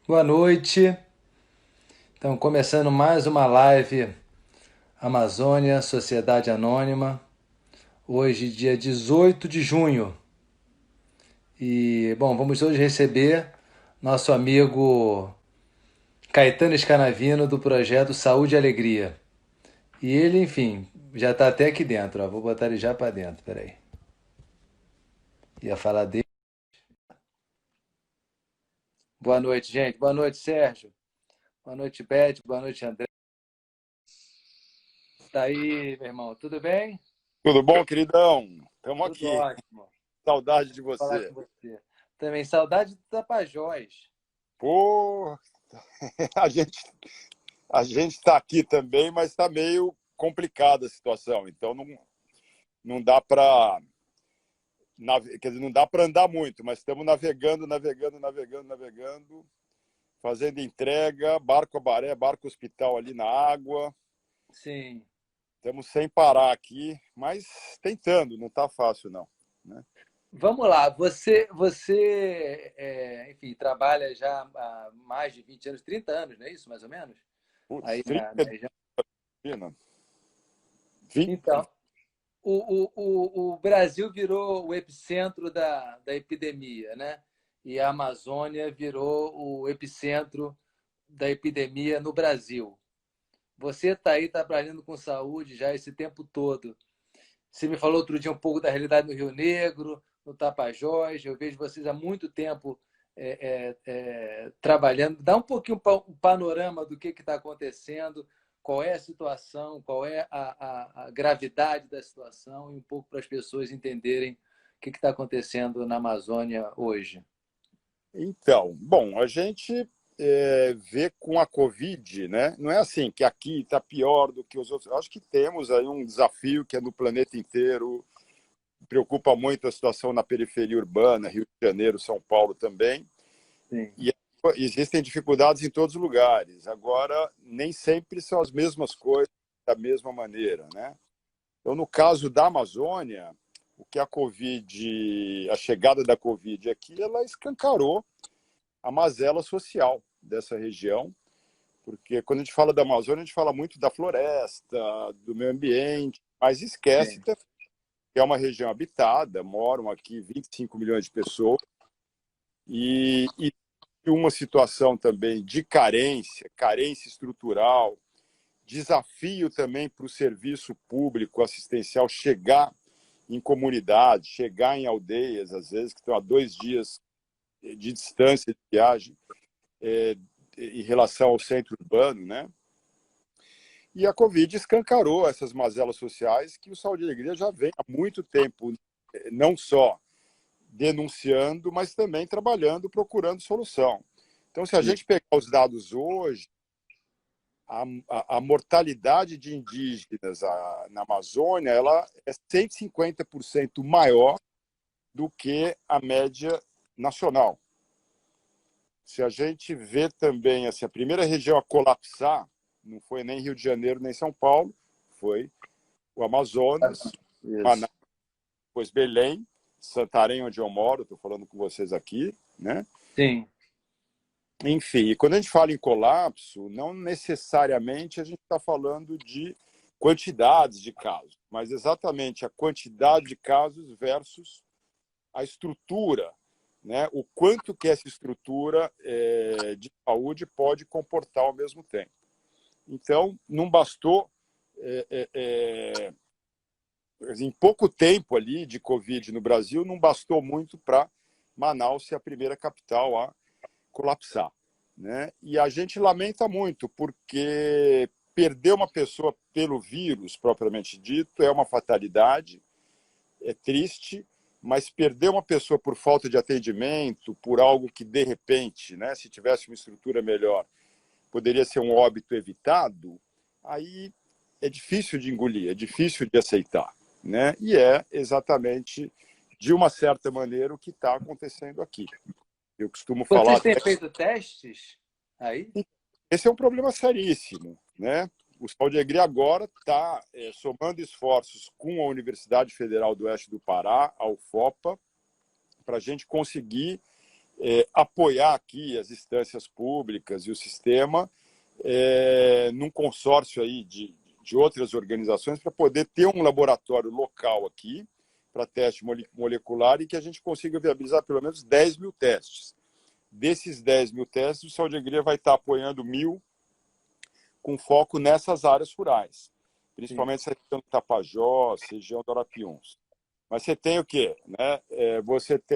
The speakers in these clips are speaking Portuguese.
Boa noite. Então, começando mais uma live Amazônia, Sociedade Anônima. Hoje, dia 18 de junho. E, bom, vamos hoje receber nosso amigo Caetano Scanavino do projeto Saúde e Alegria. E ele, enfim, já está até aqui dentro. Ó. Vou botar ele já para dentro, peraí. Ia falar dele. Boa noite, gente. Boa noite, Sérgio. Boa noite, Beth. Boa noite, André. Tá aí, meu irmão. Tudo bem? Tudo bom, queridão? Estamos Tudo aqui. ótimo. Saudade de Falar você. com você. Também saudade do Tapajós. Pô, a gente a gente está aqui também, mas está meio complicada a situação. Então não dá para quer dizer, não dá para andar muito, mas estamos navegando, fazendo entrega, barco a baré, barco hospital ali na água. Sim. Estamos sem parar aqui, mas tentando. Não está fácil não, né? Vamos lá. Enfim, trabalha já há mais de 20 anos, 30 anos, não é isso, mais ou menos? Putz, Aí 30 na região. dias, 20. Então, o Brasil virou o epicentro da epidemia, né? E a Amazônia virou o epicentro da epidemia no Brasil. Você está aí trabalhando com saúde já esse tempo todo. Você me falou outro dia um pouco da realidade no Rio Negro, no Tapajós. Eu vejo vocês há muito tempo trabalhando. Dá um pouquinho o panorama do que está acontecendo, qual é a situação, qual é a gravidade da situação e um pouco para as pessoas entenderem o que está acontecendo na Amazônia hoje. Então, bom, a gente vê com a Covid, né? Não é assim que aqui está pior do que os outros. Eu acho que temos aí um desafio que é no planeta inteiro. Preocupa muito a situação na periferia urbana, Rio de Janeiro, São Paulo também. Sim, E existem dificuldades em todos os lugares. Agora, nem sempre são as mesmas coisas da mesma maneira, né? Então, no caso da Amazônia, o que a chegada da Covid aqui, ela escancarou a mazela social dessa região, porque quando a gente fala da Amazônia, a gente fala muito da floresta, do meio ambiente, mas esquece sim, que é uma região habitada, moram aqui 25 milhões de pessoas, e uma situação também de carência estrutural, desafio também para o serviço público assistencial chegar em comunidades, chegar em aldeias, às vezes, que estão a 2 dias de distância de viagem, é, em relação ao centro urbano, né? E a Covid escancarou essas mazelas sociais que o Saúde e Alegria já vem há muito tempo, não só denunciando, mas também trabalhando, procurando solução. Então, se a gente pegar os dados hoje, a mortalidade de indígenas na Amazônia ela é 150% maior do que a média nacional. Se a gente vê também assim, a primeira região a colapsar, não foi nem Rio de Janeiro nem São Paulo, foi o Amazonas, isso. Manaus, depois Belém, Santarém, onde eu moro, estou falando com vocês aqui, né? Sim. Enfim, e quando a gente fala em colapso, não necessariamente a gente está falando de quantidades de casos, mas exatamente a quantidade de casos versus a estrutura, né? O quanto que essa estrutura de saúde pode comportar ao mesmo tempo. Então, não bastou, em pouco tempo ali de Covid no Brasil, não bastou muito para Manaus ser a primeira capital a colapsar, né? E a gente lamenta muito, porque perder uma pessoa pelo vírus, propriamente dito, é uma fatalidade, é triste, mas perder uma pessoa por falta de atendimento, por algo que, de repente, né, se tivesse uma estrutura melhor, poderia ser um óbito evitado, aí é difícil de engolir, é difícil de aceitar, né? E é exatamente, de uma certa maneira, o que está acontecendo aqui. Eu costumo falar Vocês têm até que feito testes aí? esse é um problema seríssimo, né? O Saúde e Alegria agora está somando esforços com a Universidade Federal do Oeste do Pará, a UFOPA, para a gente conseguir apoiar aqui as instâncias públicas e o sistema num consórcio aí de outras organizações para poder ter um laboratório local aqui para teste molecular e que a gente consiga viabilizar pelo menos 10 mil testes. Desses 10 mil testes, o Saúde e Alegria vai estar apoiando 1.000 com foco nessas áreas rurais, principalmente essa região do Tapajós, região do Arapiuns. Mas você tem o quê? Né?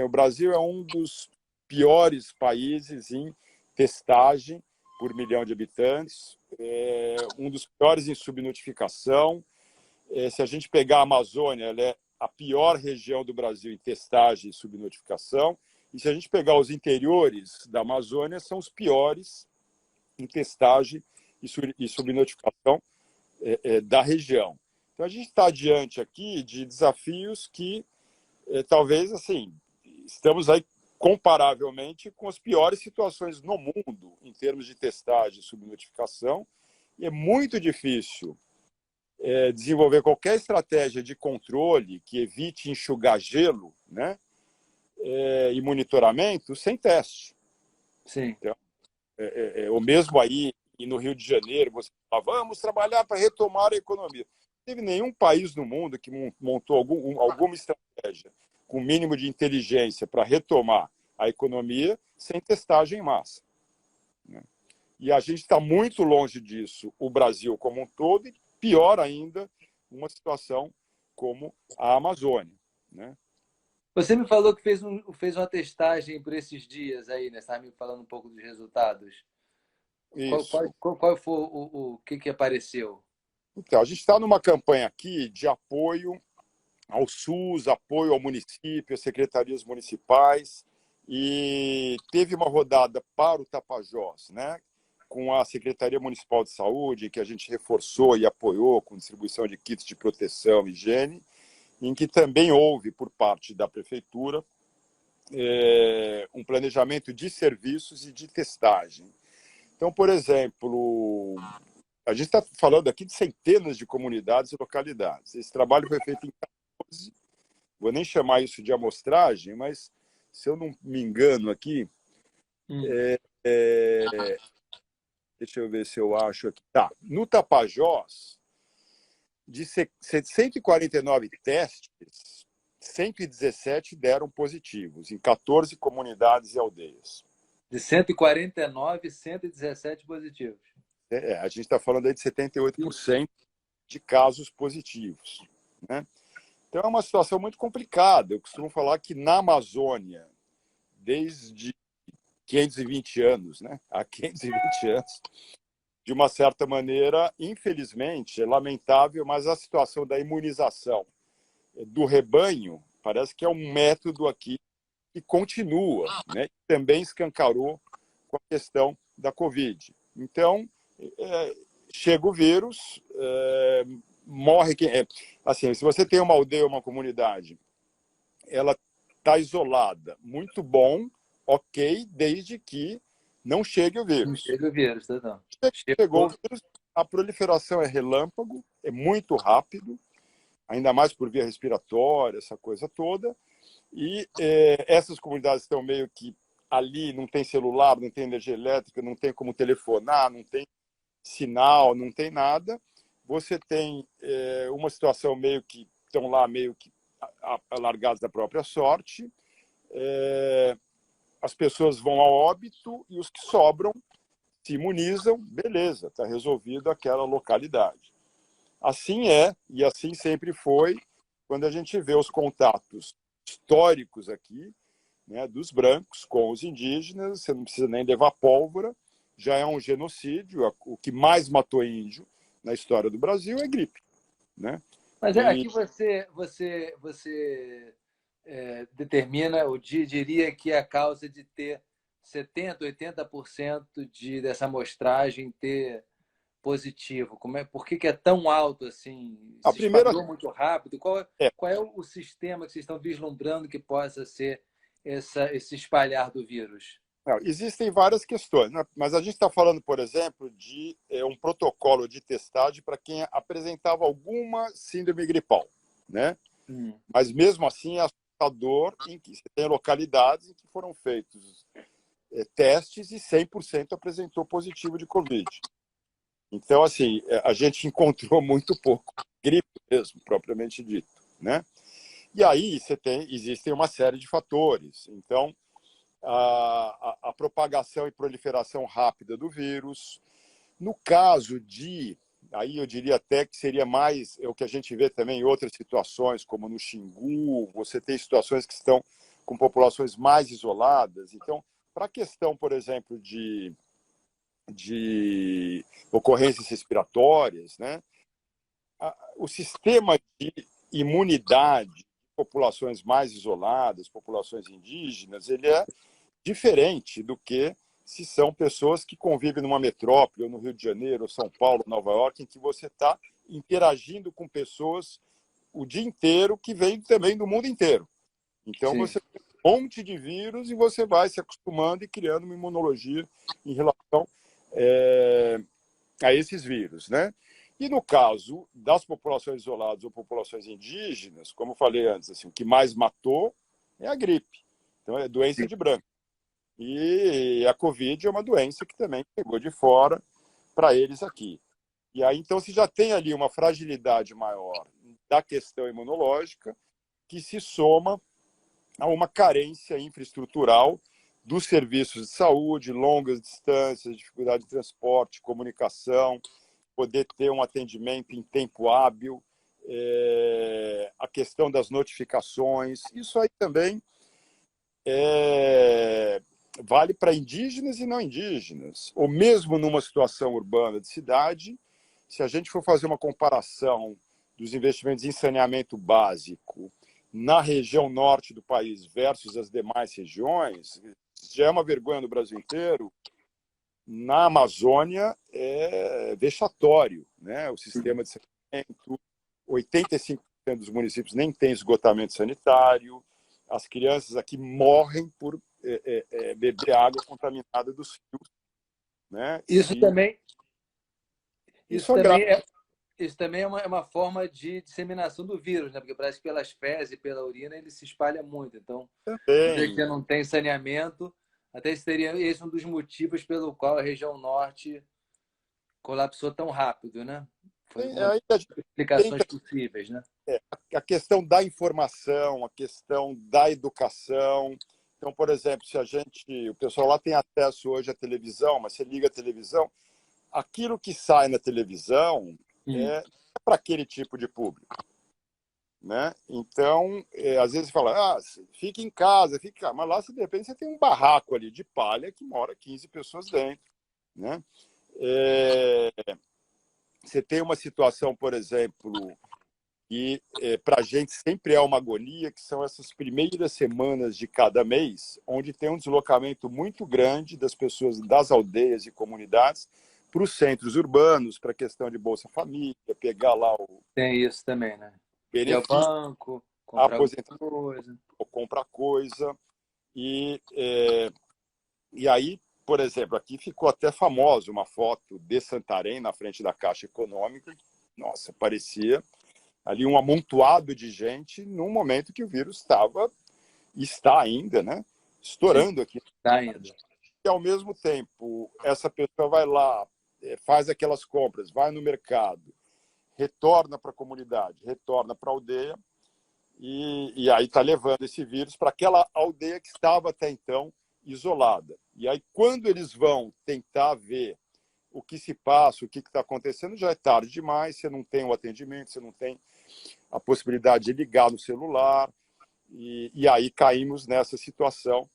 O Brasil é um dos piores países em testagem por milhão de habitantes, um dos piores em subnotificação. Se a gente pegar a Amazônia, ela é a pior região do Brasil em testagem e subnotificação. E se a gente pegar os interiores da Amazônia, são os piores em testagem e subnotificação da região. Então, a gente está diante aqui de desafios que, talvez, assim, estamos aí comparavelmente com as piores situações no mundo em termos de testagem e subnotificação. E é muito difícil desenvolver qualquer estratégia de controle que evite enxugar gelo, né? E monitoramento sem teste. Sim. Então, ou mesmo aí e no Rio de Janeiro, você fala, vamos trabalhar para retomar a economia. Não teve nenhum país no mundo que montou alguma estratégia com o mínimo de inteligência para retomar a economia sem testagem em massa. Né? E a gente está muito longe disso, o Brasil como um todo, e pior ainda, uma situação como a Amazônia. Né? Você me falou que fez uma testagem por esses dias aí, né? Você estava me falando um pouco dos resultados. Isso. Qual foi o que apareceu? Então, a gente está numa campanha aqui de apoio ao SUS, apoio ao município, às secretarias municipais, e teve uma rodada para o Tapajós, né, com a Secretaria Municipal de Saúde, que a gente reforçou e apoiou com distribuição de kits de proteção e higiene, em que também houve, por parte da Prefeitura, um planejamento de serviços e de testagem. Então, por exemplo, a gente está falando aqui de centenas de comunidades e localidades. Esse trabalho foi feito em 14, vou nem chamar isso de amostragem, mas se eu não me engano aqui, deixa eu ver se eu acho aqui. Tá, no Tapajós, de 149 testes, 117 deram positivos em 14 comunidades e aldeias. De 149, 117 positivos. A gente está falando aí de 78% de casos positivos. Né? Então, é uma situação muito complicada. Eu costumo falar que na Amazônia, desde 520 anos, né? Há 520 anos, de uma certa maneira, infelizmente, é lamentável, mas a situação da imunização do rebanho parece que é um método aqui que continua, né? Também escancarou com a questão da Covid. Então, chega o vírus, morre quem assim, se você tem uma aldeia, uma comunidade, ela está isolada, muito bom, ok, desde que não chegue o vírus. Não chega o vírus, não. Chegou o vírus, a proliferação é relâmpago, é muito rápido, ainda mais por via respiratória, essa coisa toda. E essas comunidades estão meio que ali, não tem celular, não tem energia elétrica, não tem como telefonar, não tem sinal, não tem nada. Você tem uma situação meio que estão lá meio que alargados da própria sorte. As pessoas vão a óbito e os que sobram se imunizam, beleza, está resolvido aquela localidade. Assim é, e assim sempre foi, quando a gente vê os contatos históricos aqui, né, dos brancos com os indígenas, você não precisa nem levar pólvora, já é um genocídio, o que mais matou índio na história do Brasil é gripe. Né? Mas aqui você determina, ou diria que a causa de ter 70%, 80% dessa amostragem ter positivo? Por que é tão alto assim? Se espalhou muito rápido? Qual é o sistema que vocês estão vislumbrando que possa ser esse espalhar do vírus? Existem várias questões, né? Mas a gente está falando, por exemplo, de um protocolo de testagem para quem apresentava alguma síndrome gripal. Né? Mas mesmo assim, a computador em que você tem localidades em que foram feitos testes e 100% apresentou positivo de Covid. Então, assim, a gente encontrou muito pouco gripe mesmo, propriamente dito, né? E aí existem uma série de fatores. Então, a propagação e proliferação rápida do vírus. No caso aí eu diria até que seria mais o que a gente vê também em outras situações, como no Xingu, você tem situações que estão com populações mais isoladas. Então, para a questão, por exemplo, de ocorrências respiratórias, né? O sistema de imunidade de populações mais isoladas, populações indígenas, ele é diferente do que se são pessoas que convivem numa metrópole, ou no Rio de Janeiro, ou São Paulo, Nova York, em que você está interagindo com pessoas o dia inteiro que vêm também do mundo inteiro. Então, Sim. você tem um monte de vírus e você vai se acostumando e criando uma imunologia em relação a esses vírus, né? E no caso das populações isoladas ou populações indígenas, como eu falei antes, assim, o que mais matou é a gripe. Então, é doença de branco. E a Covid é uma doença que também pegou de fora para eles aqui. E aí, então, se já tem ali uma fragilidade maior da questão imunológica, que se soma a uma carência infraestrutural dos serviços de saúde, longas distâncias, dificuldade de transporte, comunicação, poder ter um atendimento em tempo hábil, a questão das notificações. Isso aí também vale para indígenas e não indígenas, ou mesmo numa situação urbana de cidade. Se a gente for fazer uma comparação dos investimentos em saneamento básico na região norte do país versus as demais regiões, já é uma vergonha no Brasil inteiro. Na Amazônia é vexatório, né? O sistema de saneamento, 85% dos municípios nem tem esgotamento sanitário, as crianças aqui morrem por beber água contaminada dos rios, né? Isso também, isso Isso é grave. também é, isso também é uma forma de disseminação do vírus, né? Porque parece que pelas fezes e pela urina ele se espalha muito. Então, se Também. você não tem saneamento, até seria esse um dos motivos pelo qual a região norte colapsou tão rápido, né? Foi uma Aí das a gente explicações tenta possíveis, né? a questão da informação, a questão da educação. Então, por exemplo, o pessoal lá tem acesso hoje à televisão, mas você liga a televisão, aquilo que sai na televisão é para aquele tipo de público, né? Então, às vezes fala, fica em casa, mas lá, de repente, você tem um barraco ali de palha que mora 15 pessoas dentro, né? Você tem uma situação, por exemplo, que para a gente sempre é uma agonia, que são essas primeiras semanas de cada mês, onde tem um deslocamento muito grande das pessoas das aldeias e comunidades para os centros urbanos, para a questão de Bolsa Família, pegar lá o Tem isso também, né? Ir ao benefício, banco, a comprar alguma aposentadoria, coisa. comprar coisa. E, e aí, por exemplo, aqui ficou até famosa uma foto de Santarém na frente da Caixa Econômica. Nossa, parecia ali um amontoado de gente num momento que o vírus está ainda, né, estourando aqui. Está indo. E, ao mesmo tempo, essa pessoa vai lá, faz aquelas compras, vai no mercado, retorna para a comunidade, retorna para a aldeia, e aí está levando esse vírus para aquela aldeia que estava até então isolada. E aí, quando eles vão tentar ver o que se passa, o que está acontecendo, já é tarde demais, você não tem o atendimento, você não tem a possibilidade de ligar no celular, e aí caímos nessa situação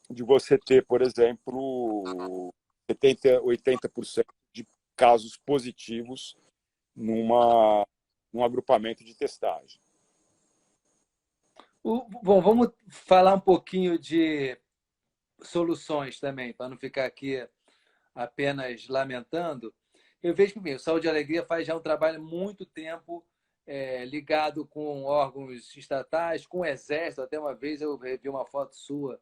de você ter, por exemplo, 70, 80% de casos positivos num agrupamento de testagem. Bom, vamos falar um pouquinho de soluções também, para não ficar aqui apenas lamentando. Eu vejo que o Saúde e Alegria faz já um trabalho há muito tempo ligado com órgãos estatais, com o Exército. Até uma vez eu vi uma foto sua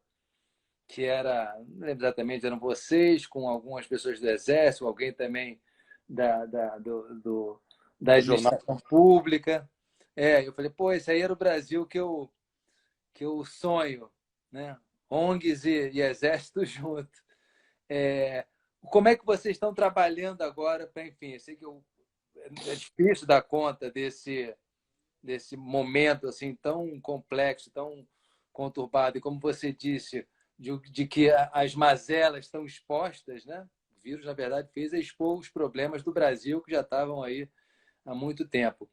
que era, não lembro exatamente, eram vocês com algumas pessoas do Exército, alguém também da A jornada administração pública. Eu falei, pô, esse aí era o Brasil que que eu sonho, né? ONGs e exércitos juntos. Como é que vocês estão trabalhando agora para, enfim, eu sei que é difícil dar conta desse momento assim tão complexo, tão conturbado, e como você disse, de que as mazelas estão expostas, né? O vírus, na verdade, fez expor os problemas do Brasil que já estavam aí há muito tempo.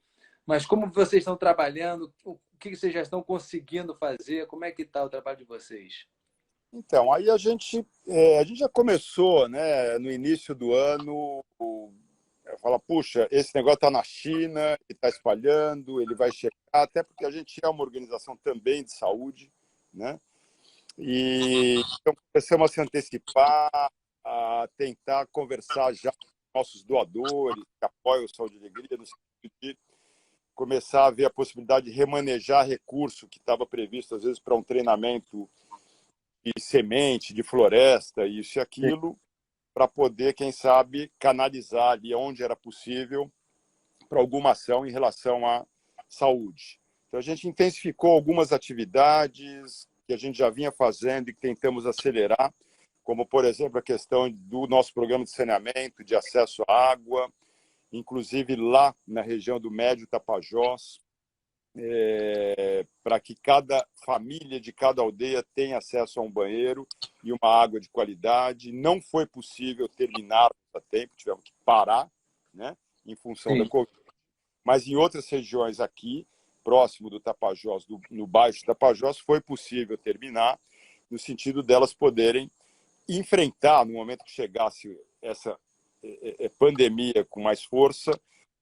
Mas como vocês estão trabalhando, o que vocês já estão conseguindo fazer, como é que está o trabalho de vocês? Então, aí a gente já começou, né, no início do ano, fala, puxa, esse negócio está na China, ele está espalhando, ele vai chegar, até porque a gente é uma organização também de saúde, né? E então começamos a se antecipar, a tentar conversar já com nossos doadores, que apoiam o Saúde e Alegria, no sentido de começar a ver a possibilidade de remanejar recurso que estava previsto, às vezes, para um treinamento de semente, de floresta, isso e aquilo, para poder, quem sabe, canalizar ali onde era possível para alguma ação em relação à saúde. Então, a gente intensificou algumas atividades que a gente já vinha fazendo e que tentamos acelerar, como, por exemplo, a questão do nosso programa de saneamento, de acesso à água, inclusive lá na região do Médio Tapajós, para que cada família de cada aldeia tenha acesso a um banheiro e uma água de qualidade. Não foi possível terminar a tempo, tivemos que parar, né, em função da Sim. Covid. Mas em outras regiões aqui, próximo do Tapajós, no Baixo Tapajós, foi possível terminar, no sentido delas poderem enfrentar, no momento que chegasse essa pandemia com mais força,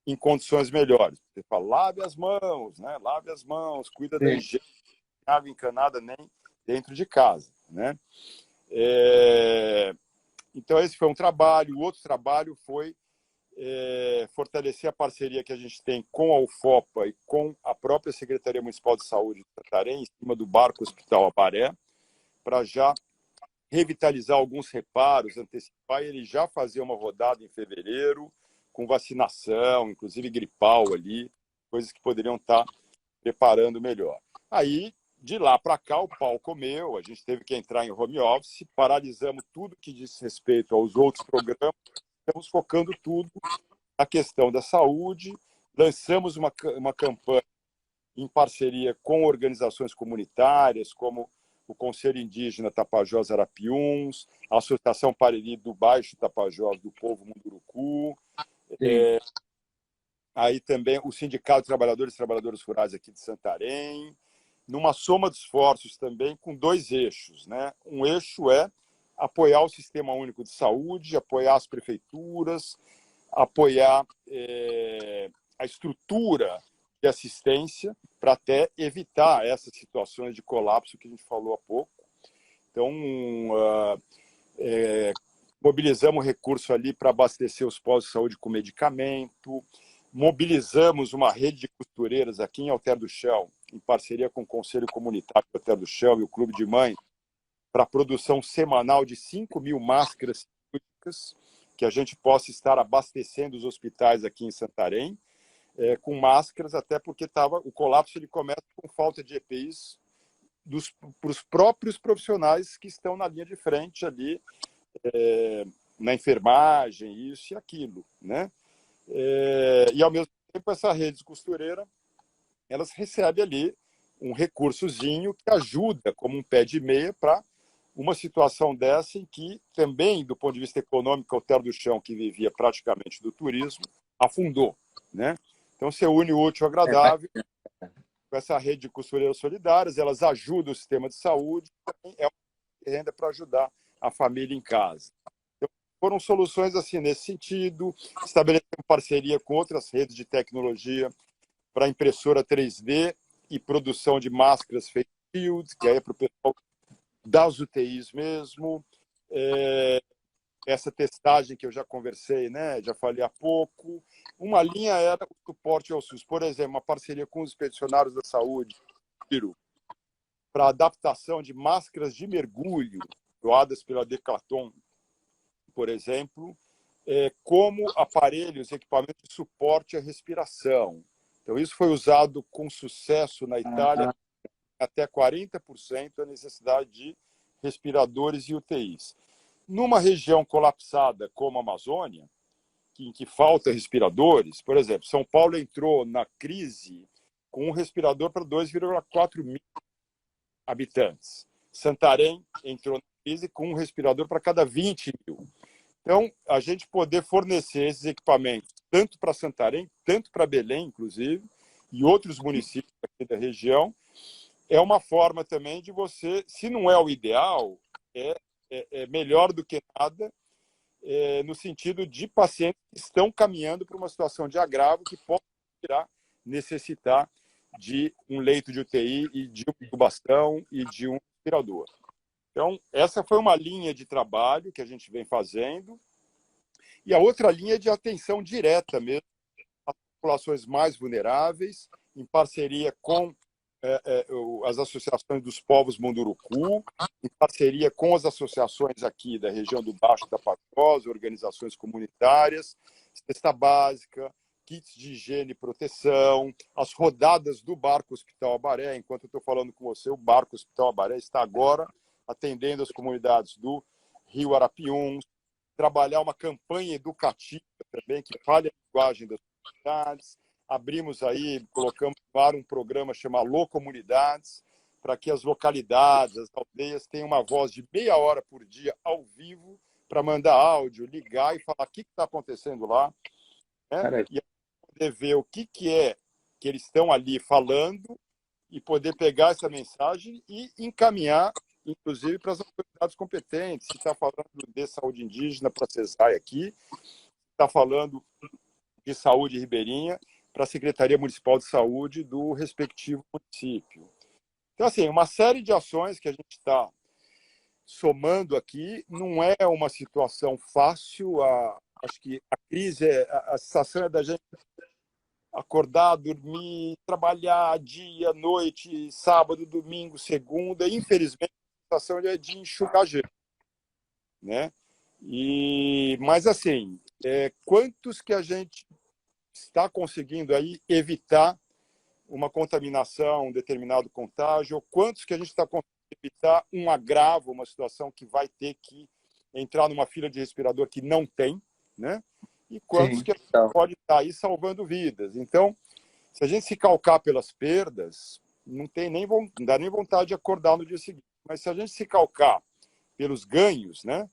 em condições melhores. Você fala, lave as mãos, né? Lave as mãos, cuida da higiene, água encanada nem dentro de casa, né? Então, esse foi um trabalho. O outro trabalho foi fortalecer a parceria que a gente tem com a UFOPA e com a própria Secretaria Municipal de Saúde de Santarém, em cima do Barco Hospital Abaré, para já revitalizar alguns reparos, antecipar, e ele já fazer uma rodada em fevereiro, com vacinação, inclusive gripal ali, coisas que poderiam estar preparando melhor. Aí, de lá para cá, o pau comeu, a gente teve que entrar em home office, paralisamos tudo que diz respeito aos outros programas, estamos focando tudo na questão da saúde, lançamos uma campanha em parceria com organizações comunitárias, como o Conselho Indígena Tapajós Arapiuns, a Associação Pariri do Baixo Tapajós do Povo Munduruku, aí também o Sindicato de Trabalhadores e Trabalhadoras Rurais aqui de Santarém, numa soma de esforços também com dois eixos, né? Um eixo é apoiar o Sistema Único de Saúde, apoiar as prefeituras, apoiar a estrutura de assistência para até evitar essas situações de colapso que a gente falou há pouco. Então, mobilizamos recurso ali para abastecer os postos de saúde com medicamento, mobilizamos uma rede de costureiras aqui em Alter do Chão, em parceria com o Conselho Comunitário de Alter do Chão e o Clube de Mães, para a produção semanal de 5.000 máscaras cirúrgicas, que a gente possa estar abastecendo os hospitais aqui em Santarém, com máscaras, até porque o colapso ele começa com falta de EPIs para os próprios profissionais que estão na linha de frente ali, na enfermagem, isso e aquilo, né? E, ao mesmo tempo, essa rede costureira, elas recebem ali um recursozinho que ajuda como um pé de meia para uma situação dessa em que também, do ponto de vista econômico, o Alter do Chão, que vivia praticamente do turismo, afundou, né? Então, você une o útil ao agradável com essa rede de costureiras solidárias, elas ajudam o sistema de saúde, também é uma renda para ajudar a família em casa. Então, foram soluções assim nesse sentido, estabelecendo parceria com outras redes de tecnologia para impressora 3D e produção de máscaras face shield, que aí é para o pessoal das UTIs mesmo, essa testagem que eu já conversei, né, já falei há pouco. Uma linha era o suporte ao SUS, por exemplo, uma parceria com os expedicionários da saúde, para adaptação de máscaras de mergulho, doadas pela Decathlon, por exemplo, como aparelhos, equipamentos de suporte à respiração. Então, isso foi usado com sucesso na Itália, até 40% a necessidade de respiradores e UTIs. Numa região colapsada como a Amazônia, em que falta respiradores, por exemplo, São Paulo entrou na crise com um respirador para 2,4 mil habitantes. Santarém entrou na crise com um respirador para cada 20 mil. Então, a gente poder fornecer esses equipamentos, tanto para Santarém, tanto para Belém, inclusive, e outros municípios aqui da região, é uma forma também de você, se não é o ideal, é melhor do que nada, no sentido de pacientes que estão caminhando para uma situação de agravo que pode necessitar de um leito de UTI e de uma intubação e de um respirador. Então, essa foi uma linha de trabalho que a gente vem fazendo. E a outra linha é de atenção direta mesmo às populações mais vulneráveis, em parceria com as associações dos povos Munduruku, em parceria com as associações aqui da região do Baixo Tapajós, organizações comunitárias, cesta básica, kits de higiene e proteção, as rodadas do Barco Hospital Abaré. Enquanto eu estou falando com você, o Barco Hospital Abaré está agora atendendo as comunidades do Rio Arapiuns, trabalhar uma campanha educativa também que fale a linguagem das comunidades. Abrimos aí, colocamos para um programa chamado Alô Comunidades, para que as localidades, as aldeias tenham uma voz de meia hora por dia ao vivo para mandar áudio, ligar e falar o que está acontecendo lá, né? E poder ver o que é que eles estão ali falando e poder pegar essa mensagem e encaminhar, inclusive, para as autoridades competentes. Se está falando de saúde indígena, para a CESAI aqui, está falando de saúde ribeirinha, para a Secretaria Municipal de Saúde do respectivo município. Então, assim, uma série de ações que a gente está somando aqui. Não é uma situação fácil. Acho que a crise, a sensação é da gente acordar, dormir, trabalhar dia, noite, sábado, domingo, segunda. Infelizmente, a sensação é de enxugar gelo, né? Mas, assim, quantos que a gente está conseguindo aí evitar uma contaminação, um determinado contágio, ou quantos que a gente está conseguindo evitar um agravo, uma situação que vai ter que entrar numa fila de respirador que não tem, né? E quantos Sim, que a gente pode estar aí salvando vidas. Então, se a gente se calcar pelas perdas, não dá nem vontade de acordar no dia seguinte. Mas se a gente se calcar pelos ganhos, né?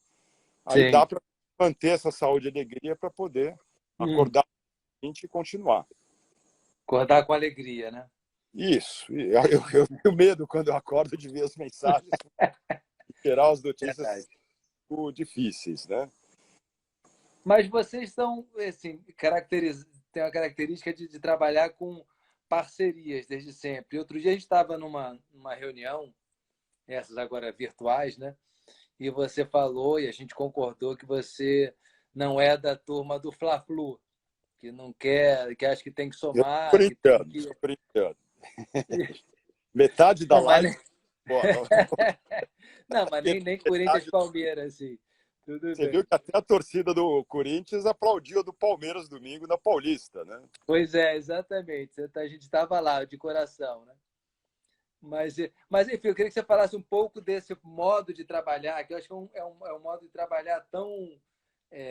Aí sim. dá para manter essa saúde e alegria para poder acordar e continuar. Acordar com alegria, né? Isso. Eu tenho medo quando eu acordo de ver as mensagens. Em geral, as notícias são difíceis, né? Mas vocês são, assim, têm uma característica de trabalhar com parcerias desde sempre. Outro dia a gente estava numa reunião, essas agora virtuais, né? E você falou, e a gente concordou, que você não é da turma do Fla-Flu, que não quer, que acha que tem que somar, que tem que... Tô brincando. Metade da Não, live. não, mas nem Corinthians e Palmeiras, assim. Tudo Você bem. viu que até a torcida do Corinthians aplaudiu do Palmeiras domingo na Paulista, né? Pois é, exatamente. A gente estava lá, de coração, né? Mas, enfim, eu queria que você falasse um pouco desse modo de trabalhar, que eu acho que é um modo de trabalhar tão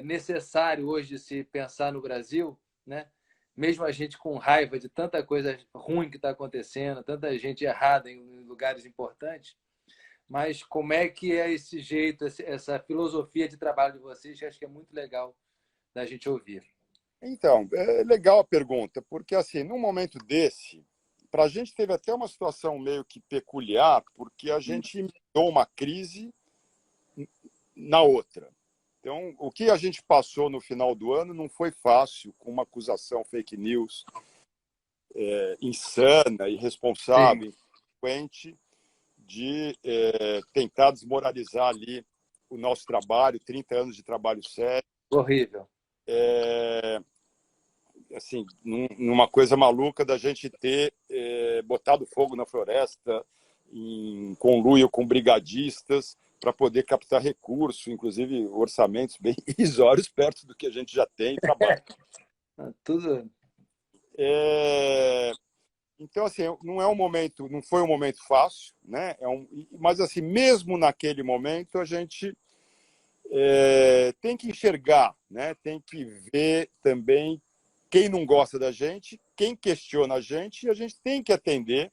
necessário hoje de se pensar no Brasil, né? Mesmo a gente com raiva de tanta coisa ruim que está acontecendo, tanta gente errada em lugares importantes, mas como é que é esse jeito, essa filosofia de trabalho de vocês, que acho que é muito legal da gente ouvir. Então, é legal a pergunta, porque assim, num momento desse, para a gente teve até uma situação meio que peculiar, porque a gente imitou uma crise na outra. Então, o que a gente passou no final do ano não foi fácil, com uma acusação fake news insana, irresponsável, inconsequente, de tentar desmoralizar ali o nosso trabalho, 30 anos de trabalho sério. Horrível. Assim, numa coisa maluca da gente ter botado fogo na floresta, em conluio com brigadistas, para poder captar recursos, inclusive orçamentos bem irrisórios perto do que a gente já tem e trabalha. Tudo. Então, assim, não é um momento, não foi um momento fácil, né? Mas, assim, mesmo naquele momento, a gente tem que enxergar, né? Tem que ver também quem não gosta da gente, quem questiona a gente, e a gente tem que atender,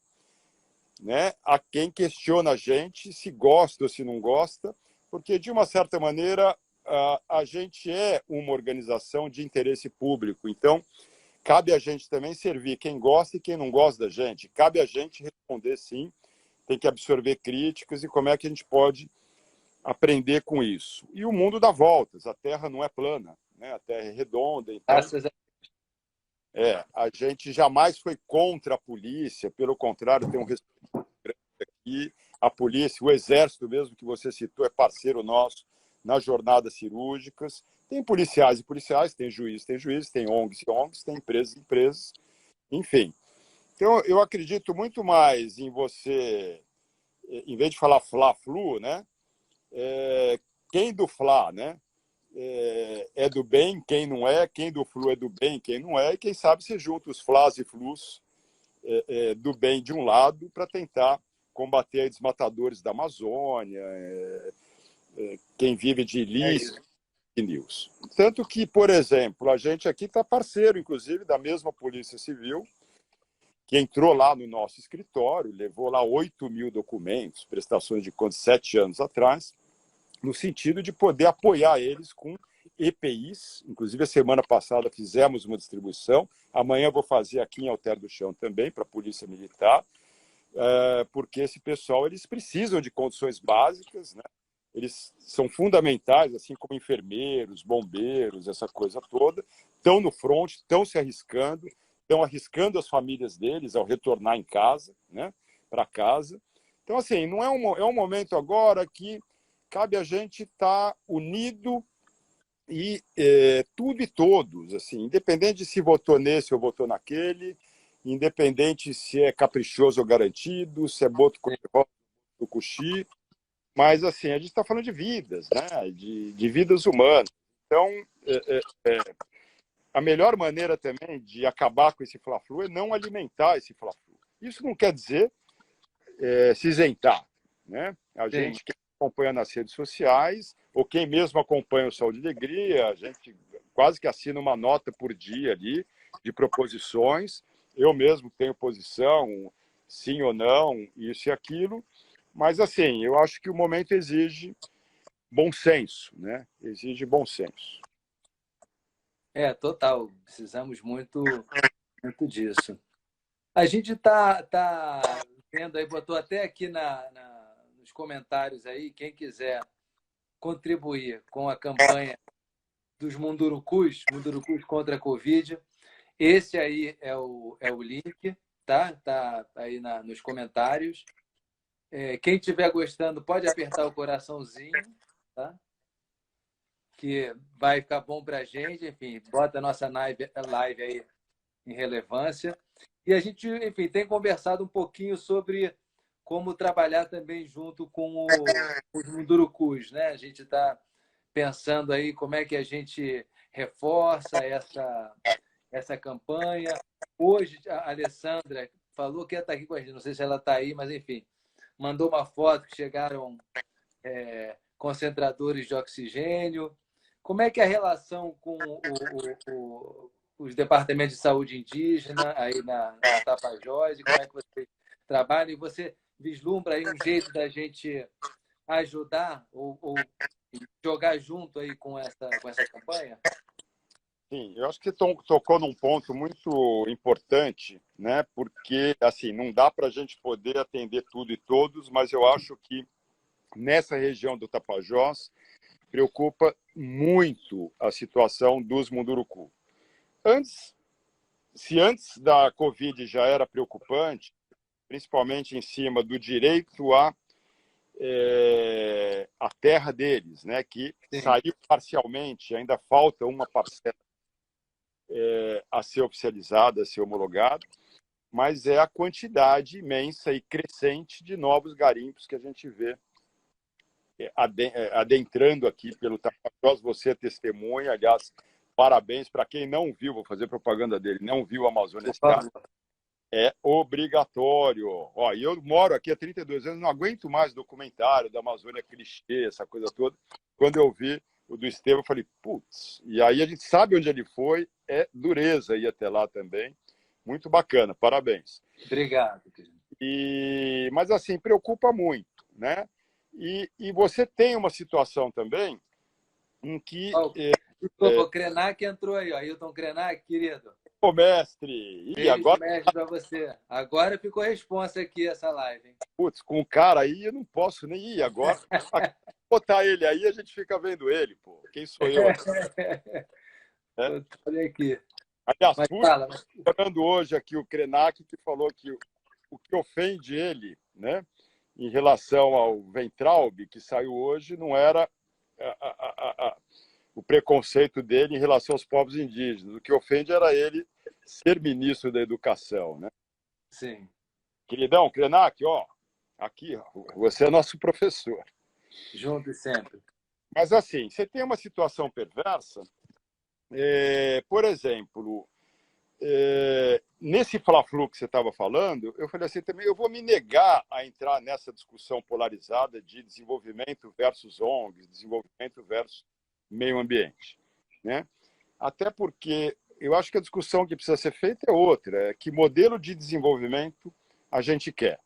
né, a quem questiona a gente, se gosta ou se não gosta, porque, de uma certa maneira, a gente é uma organização de interesse público. Então, cabe a gente também servir quem gosta e quem não gosta da gente. Cabe a gente responder, sim, tem que absorver críticas e como é que a gente pode aprender com isso. E o mundo dá voltas, a Terra não é plana, né? A Terra é redonda, então Graças a... a gente jamais foi contra a polícia, pelo contrário, tem um respeito grande aqui. A polícia, o exército mesmo que você citou, é parceiro nosso nas jornadas cirúrgicas. Tem policiais e policiais, tem juízes, tem ONGs e ONGs, tem empresas e empresas, enfim. Então, eu acredito muito mais em você, em vez de falar Fla-Flu, né? Quem do Fla, né? É do bem, quem não é, quem do Flu é do bem, quem não é, e quem sabe se junta os Flas e Flus do bem de um lado para tentar combater desmatadores da Amazônia, quem vive de ilícito e news. Tanto que, por exemplo, a gente aqui está parceiro, inclusive, da mesma Polícia Civil, que entrou lá no nosso escritório, levou lá 8.000 documentos, prestações de contas 7 anos atrás, no sentido de poder apoiar eles com EPIs. Inclusive, a semana passada fizemos uma distribuição. Amanhã vou fazer aqui em Alter do Chão também, para a Polícia Militar, porque esse pessoal eles precisam de condições básicas, né? Eles são fundamentais, assim como enfermeiros, bombeiros, essa coisa toda. Estão no front, estão se arriscando, estão arriscando as famílias deles ao retornar em casa, né? Para casa. Então, assim, não é um momento agora que cabe a gente estar unido e tudo e todos, assim, independente de se votou nesse ou votou naquele, independente se é caprichoso ou garantido, se é boto cor-de-rosa ou cuxi, mas assim, a gente está falando de vidas, né? De vidas humanas. Então, a melhor maneira também de acabar com esse Fla-Flu é não alimentar esse Fla-Flu. Isso não quer dizer se isentar, né? A Sim. gente que acompanha nas redes sociais, ou quem mesmo acompanha o Saúde e Alegria, a gente quase que assina uma nota por dia ali de proposições. Eu mesmo tenho posição, sim ou não, isso e aquilo. Mas, assim, eu acho que o momento exige bom senso, né? Exige bom senso. Total. Precisamos muito disso. A gente tá vendo aí, botou até aqui nos comentários aí, quem quiser contribuir com a campanha dos Mundurucus contra a Covid. Esse aí é o link, tá? Tá aí nos comentários. Quem estiver gostando, pode apertar o coraçãozinho, tá? Que vai ficar bom para a gente. Enfim, bota a nossa live aí em relevância. E a gente, enfim, tem conversado um pouquinho sobre como trabalhar também junto com os Mundurucus, né? A gente está pensando aí como é que a gente reforça essa campanha. Hoje, a Alessandra falou que ia estar aqui com a gente, não sei se ela está aí, mas enfim, mandou uma foto que chegaram concentradores de oxigênio. Como é que é a relação com os departamentos de saúde indígena aí na Tapajós? E como é que vocês trabalham? E você vislumbra aí um jeito da gente ajudar ou jogar junto aí com essa campanha? Sim, eu acho que você tocou num ponto muito importante, né? Porque, assim, não dá para a gente poder atender tudo e todos, mas eu acho que nessa região do Tapajós preocupa muito a situação dos Munduruku. Se antes da Covid já era preocupante, principalmente em cima do direito a terra deles, né, que Sim. saiu parcialmente, ainda falta uma parcela a ser oficializada, a ser homologada, mas é a quantidade imensa e crescente de novos garimpos que a gente vê adentrando aqui pelo Tapajós. Você é testemunha, aliás, parabéns para quem não viu, vou fazer propaganda dele, não viu a Amazônia Sky. é obrigatório. Ó, e eu moro aqui há 32 anos, não aguento mais documentário da Amazônia clichê, essa coisa toda. Quando eu vi o do Estevão, eu falei, putz, e aí a gente sabe onde ele foi, é dureza ir até lá também. Muito bacana, parabéns. Obrigado, querido. Mas assim, preocupa muito, né? E você tem uma situação também em que... O Krenak entrou aí, ó. Ailton Krenak, querido. Ô, mestre! E Beijo, agora... mestre, para você. Agora ficou responsa aqui essa live, hein? Putz, com o cara aí eu não posso nem ir agora. Botar ele aí, a gente fica vendo ele, pô. Quem sou eu? Olha aqui. Aliás, Mas fala. falando hoje aqui o Krenak, que falou que o que ofende ele, né, em relação ao Weintraub, que saiu hoje, não era o preconceito dele em relação aos povos indígenas. O que ofende era ele ser ministro da Educação, né? Sim. Queridão, Krenak, ó, aqui, ó, você é nosso professor. Junto sempre. Mas assim, você tem uma situação perversa, por exemplo, nesse Fla-Flu que você estava falando, eu falei assim também, eu vou me negar a entrar nessa discussão polarizada de desenvolvimento versus ONGs, desenvolvimento versus meio ambiente, né? Até porque eu acho que a discussão que precisa ser feita é outra, é que modelo de desenvolvimento a gente quer.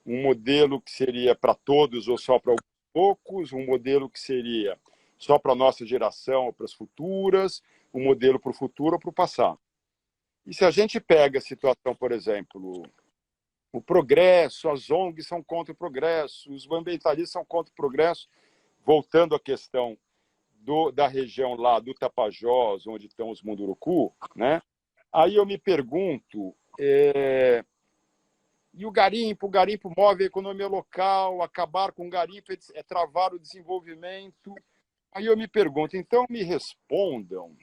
Um modelo que seria para todos ou só para alguns poucos, um modelo que seria só para a nossa geração ou para as futuras, um modelo para o futuro ou para o passado. E se a gente pega a situação, por exemplo, o progresso, as ONGs são contra o progresso, os ambientalistas são contra o progresso, voltando à questão da região lá do Tapajós, onde estão os Munduruku, né? Aí eu me pergunto, e o garimpo move a economia local, acabar com o garimpo é travar o desenvolvimento. Aí eu me pergunto, então me respondam,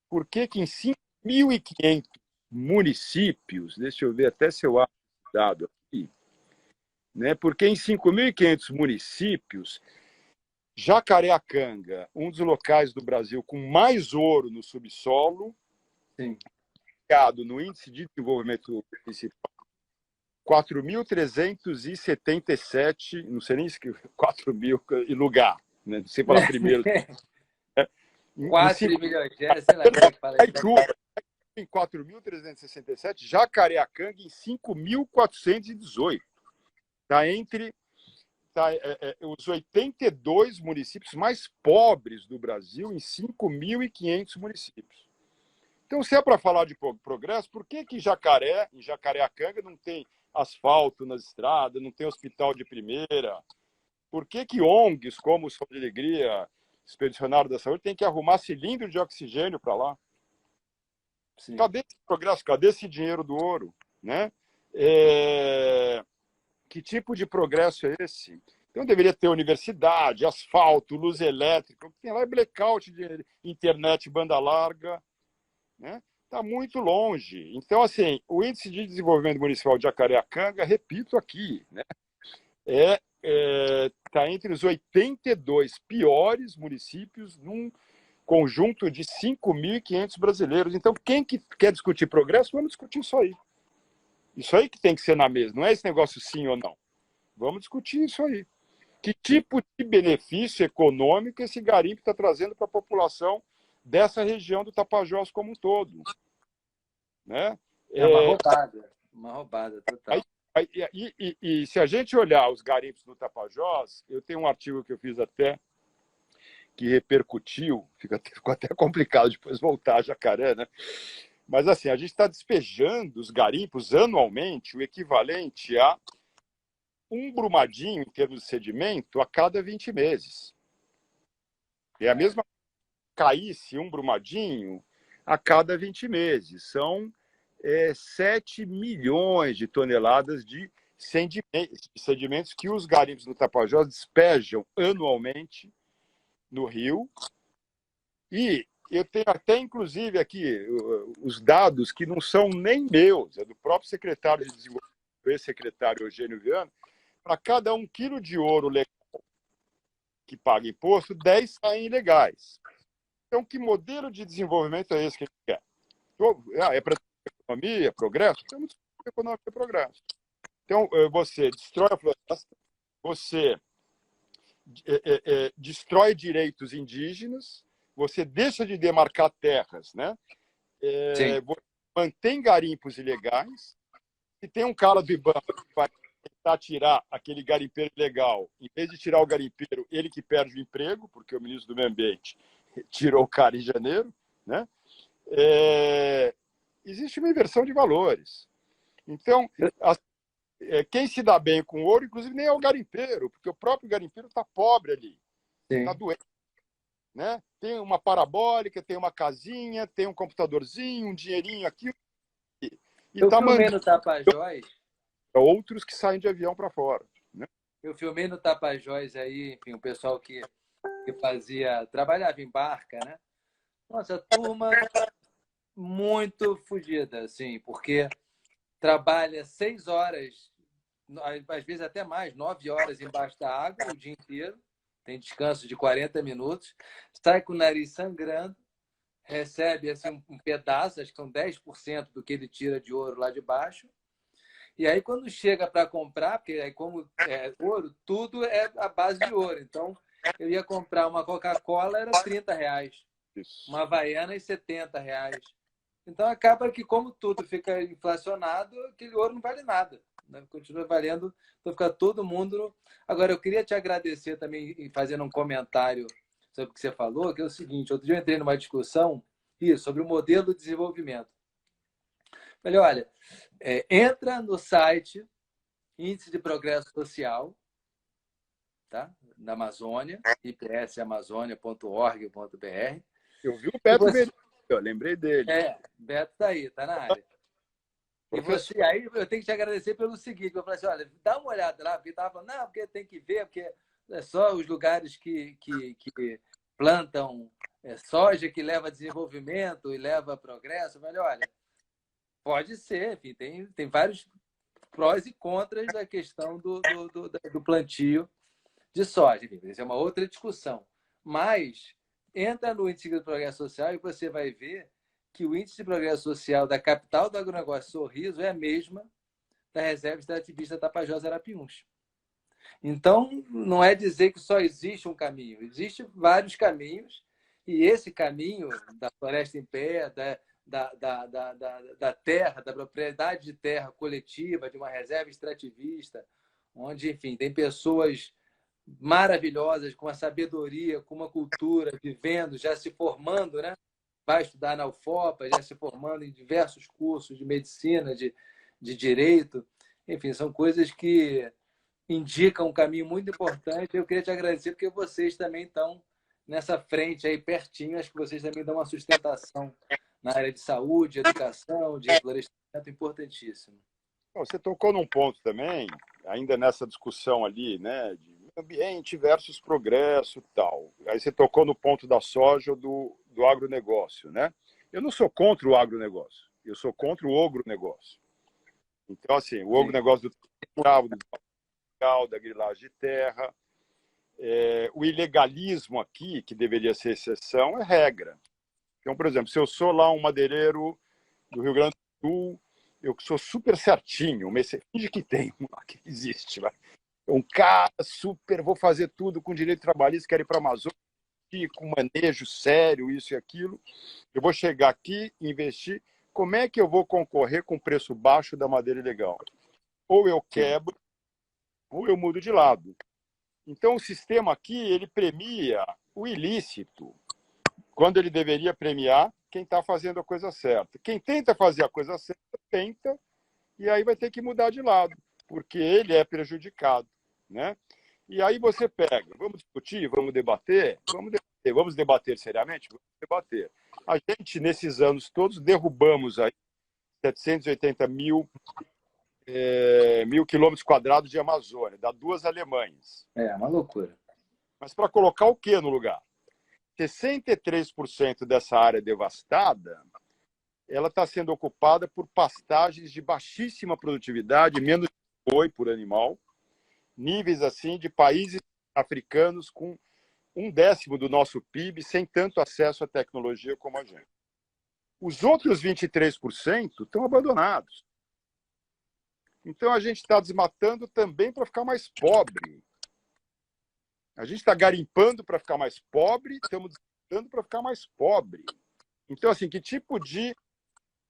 por que em 5.500 municípios, deixa eu ver até se eu acho o dado aqui, né? Porque em 5.500 municípios, Jacareacanga, um dos locais do Brasil com mais ouro no subsolo, sim, no índice de desenvolvimento municipal, 4.377, não sei nem se 4.000 e lugar, né? Não sei falar primeiro. 4 milhões, sei lá como é que fala isso. Em 4.367, Jacareacanga em 5.418. Está entre os 82 municípios mais pobres do Brasil em 5.500 municípios. Então, se é para falar de progresso, por que em Jacareacanga, não tem asfalto nas estradas, não tem hospital de primeira? Por que ONGs como o Sol de Alegria, Expedicionário da Saúde, tem que arrumar cilindro de oxigênio para lá? Sim. Cadê esse progresso? Cadê esse dinheiro do ouro? Né? Que tipo de progresso é esse? Então deveria ter universidade, asfalto, luz elétrica. O que tem lá é blackout de internet banda larga. Né? Está muito longe. Então, assim, o índice de desenvolvimento municipal de Jacareacanga, repito aqui, né? Está entre os 82 piores municípios num conjunto de 5.500 brasileiros. Então, quem que quer discutir progresso, vamos discutir isso aí. Isso aí que tem que ser na mesa, não é esse negócio sim ou não. Vamos discutir isso aí. Que tipo de benefício econômico esse garimpo está trazendo para a população dessa região do Tapajós como um todo? Né? É uma roubada total. E se a gente olhar os garimpos do Tapajós, eu tenho um artigo que eu fiz até que repercutiu, ficou até complicado depois voltar a Jacaré, né? Mas assim, a gente está despejando os garimpos anualmente o equivalente a um brumadinho em termos de sedimento a cada 20 meses. É a mesma caísse um brumadinho a cada 20 meses. São 7 milhões de toneladas de sedimentos que os garimpos do Tapajós despejam anualmente no rio. E eu tenho até, inclusive, aqui os dados que não são nem meus, é do próprio secretário de Desenvolvimento, ex-secretário Eugênio Viana. Para cada 1 quilo de ouro legal que paga imposto, 10 saem ilegais. Então, que modelo de desenvolvimento é esse que a gente quer? É para economia, progresso? Temos econômico e progresso. Então, você destrói a floresta, você destrói direitos indígenas, você deixa de demarcar terras, né? Você mantém garimpos ilegais. Se tem um cara do IBAMA que vai tentar tirar aquele garimpeiro ilegal, em vez de tirar o garimpeiro, ele que perde o emprego, porque o ministro do Meio Ambiente tirou o cara em janeiro, né? Existe uma inversão de valores. Então, quem se dá bem com ouro, inclusive, nem é o garimpeiro, porque o próprio garimpeiro está pobre ali, está doente. Né? Tem uma parabólica, tem uma casinha, tem um computadorzinho, um dinheirinho aqui. Eu filmei no Tapajós. Outros que saem de avião para fora. Né? Eu filmei no Tapajós aí, enfim, o pessoal que trabalhava em barca, né? Nossa, turma muito fodida, assim, porque trabalha 6 horas, às vezes até mais, 9 horas embaixo da água o dia inteiro, tem descanso de 40 minutos, sai com o nariz sangrando, recebe assim, um pedaço, acho que são 10% do que ele tira de ouro lá de baixo, e aí quando chega para comprar, porque aí como é ouro, tudo é a base de ouro, então eu ia comprar uma Coca-Cola, era R$30, uma Havaiana, R$70. Então acaba que, como tudo fica inflacionado, aquele ouro não vale nada, né? Continua valendo, então fica todo mundo. Agora, eu queria te agradecer também, fazendo um comentário sobre o que você falou, que é o seguinte: outro dia eu entrei numa discussão sobre o modelo de desenvolvimento. Falei, olha, entra no site Índice de Progresso Social, tá? Da Amazônia, ipsamazônia.org.br. Eu vi o Beto eu lembrei dele. Beto está aí, está na área. E você, aí eu tenho que te agradecer pelo seguinte: eu falei assim, olha, dá uma olhada lá, porque estava falando, não, porque tem que ver, porque é só os lugares que plantam soja que leva a desenvolvimento e leva a progresso. Eu falei, olha, pode ser, enfim, tem vários prós e contras da questão do plantio de soja. Enfim, essa é uma outra discussão. Mas entra no Índice de Progresso Social e você vai ver que o Índice de Progresso Social da capital do agronegócio Sorriso é a mesma da Reserva Extrativista Tapajós Arapiuns. Então, não é dizer que só existe um caminho. Existem vários caminhos e esse caminho da floresta em pé, da terra, da propriedade de terra coletiva, de uma reserva extrativista, onde, enfim, tem pessoas maravilhosas, com uma sabedoria, com uma cultura, vivendo, já se formando, né? Vai estudar na UFOPA, já se formando em diversos cursos de medicina, de direito. Enfim, são coisas que indicam um caminho muito importante. Eu queria te agradecer porque vocês também estão nessa frente aí pertinho. Acho que vocês também dão uma sustentação na área de saúde, educação, de reflorestamento importantíssimo. Você tocou num ponto também, ainda nessa discussão ali, né, de ambiente versus progresso e tal. Aí você tocou no ponto da soja do agronegócio, né? Eu não sou contra o agronegócio, eu sou contra o ogronegócio. Então, assim, o agronegócio da grilagem de terra, o ilegalismo aqui, que deveria ser exceção, é regra. Então, por exemplo, se eu sou lá um madeireiro do Rio Grande do Sul, eu sou super certinho, finge que tem, que existe, vai. Um cara super, vou fazer tudo com direito trabalhista, quero ir para a Amazônia, com manejo sério, isso e aquilo. Eu vou chegar aqui, investir. Como é que eu vou concorrer com preço baixo da madeira ilegal? Ou eu quebro, ou eu mudo de lado. Então, o sistema aqui, ele premia o ilícito, quando ele deveria premiar quem está fazendo a coisa certa. Quem tenta fazer a coisa certa, tenta, e aí vai ter que mudar de lado, porque ele é prejudicado, né? E aí você pega, vamos discutir, vamos debater, vamos debater seriamente? Vamos debater. A gente, nesses anos todos, derrubamos aí 780 mil quilômetros quadrados de Amazônia, dá 2 Alemanhas. É uma loucura. Mas para colocar o que no lugar? 63% dessa área devastada, ela está sendo ocupada por pastagens de baixíssima produtividade, menos de boi por animal, níveis assim de países africanos com 1/10 do nosso PIB, sem tanto acesso à tecnologia como a gente. Os outros 23% estão abandonados. Então a gente está desmatando também para ficar mais pobre. A gente está garimpando para ficar mais pobre, estamos desmatando para ficar mais pobre. Então, assim, que tipo de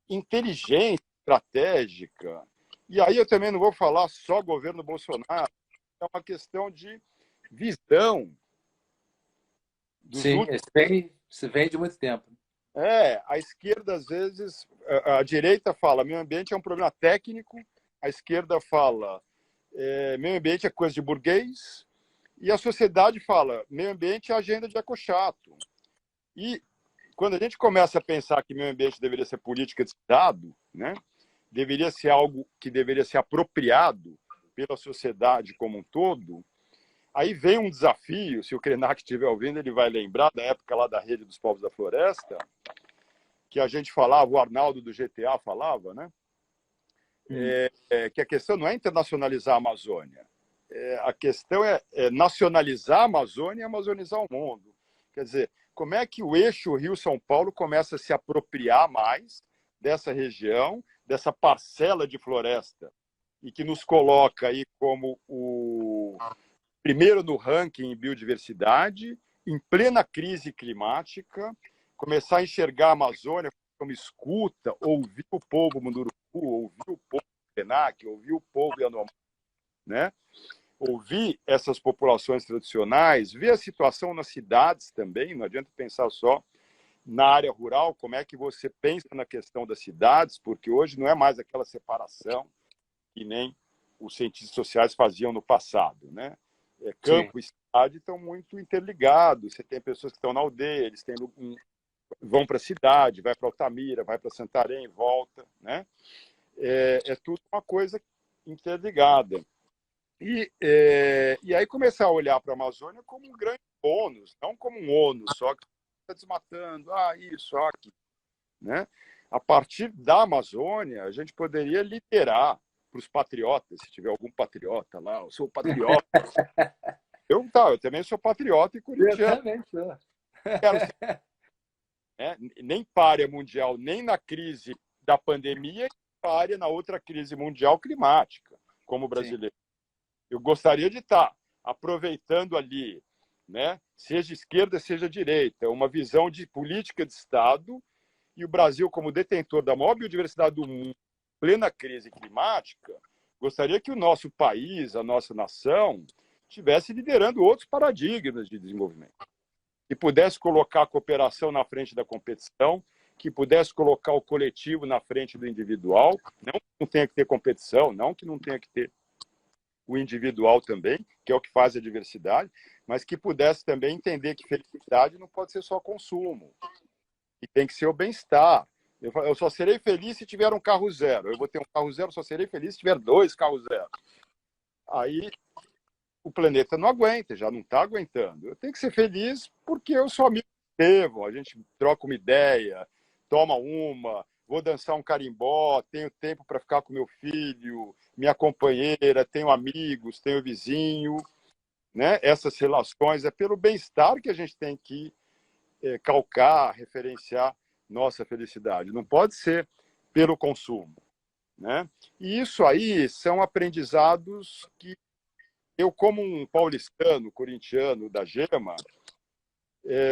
inteligência estratégica? E aí eu também não vou falar só governo Bolsonaro, é uma questão de visão dos Sim, últimos. se vem de muito tempo. A esquerda, às vezes, a direita fala meio ambiente é um problema técnico, a esquerda fala meio ambiente é coisa de burguês, e a sociedade fala meio ambiente é agenda de ecochato. E quando a gente começa a pensar que meio ambiente deveria ser política de Estado, né? Deveria ser algo que deveria ser apropriado pela sociedade como um todo, aí vem um desafio, se o Krenak estiver ouvindo, ele vai lembrar da época lá da Rede dos Povos da Floresta, que a gente falava, o Arnaldo do GTA falava, né? Que a questão não é internacionalizar a Amazônia. A questão é nacionalizar a Amazônia e amazonizar o mundo. Quer dizer, como é que o eixo Rio-São Paulo começa a se apropriar mais dessa região, dessa parcela de floresta, e que nos coloca aí como o primeiro no ranking em biodiversidade, em plena crise climática, começar a enxergar a Amazônia como escuta, ouvir o povo Munduruku, ouvir o povo Krenak, ouvir o povo Yanomami, né? Ouvir essas populações tradicionais, ver a situação nas cidades também, não adianta pensar só na área rural, como é que você pensa na questão das cidades, porque hoje não é mais aquela separação que nem os cientistas sociais faziam no passado, né? Campo e cidade estão muito interligados, você tem pessoas que estão na aldeia, eles vão para a cidade, vai para Altamira, vai para Santarém, volta, né? É tudo uma coisa interligada. E aí começar a olhar para a Amazônia como um grande ônus, não como um ônus, só que está desmatando, isso, aqui. Né? A partir da Amazônia, a gente poderia liderar para os patriotas, se tiver algum patriota lá, eu sou patriota. eu também sou patriota e corintiano. Eu também sou. Quero ser, nem pária mundial, nem na crise da pandemia, e pária na outra crise mundial climática, como brasileiro. Sim. Eu gostaria de estar aproveitando ali, né, seja esquerda, seja direita, uma visão de política de Estado, e o Brasil, como detentor da maior biodiversidade do mundo, plena crise climática, gostaria que o nosso país, a nossa nação, estivesse liderando outros paradigmas de desenvolvimento. Que pudesse colocar a cooperação na frente da competição, que pudesse colocar o coletivo na frente do individual, não que não tenha que ter competição, não que não tenha que ter o individual também, que é o que faz a diversidade, mas que pudesse também entender que felicidade não pode ser só consumo, e tem que ser o bem-estar. Eu só serei feliz se tiver um carro zero. Eu vou ter um carro zero, só serei feliz se tiver 2 carros zero. Aí o planeta não aguenta, já não está aguentando. Eu tenho que ser feliz porque eu sou amigo do Estevão, a gente troca uma ideia, toma uma, vou dançar um carimbó, tenho tempo para ficar com meu filho, minha companheira, tenho amigos, tenho vizinho. Né? Essas relações, é pelo bem-estar que a gente tem que calcar, referenciar nossa felicidade. Não pode ser pelo consumo. Né? E isso aí são aprendizados que eu, como um paulistano, corintiano da Gema,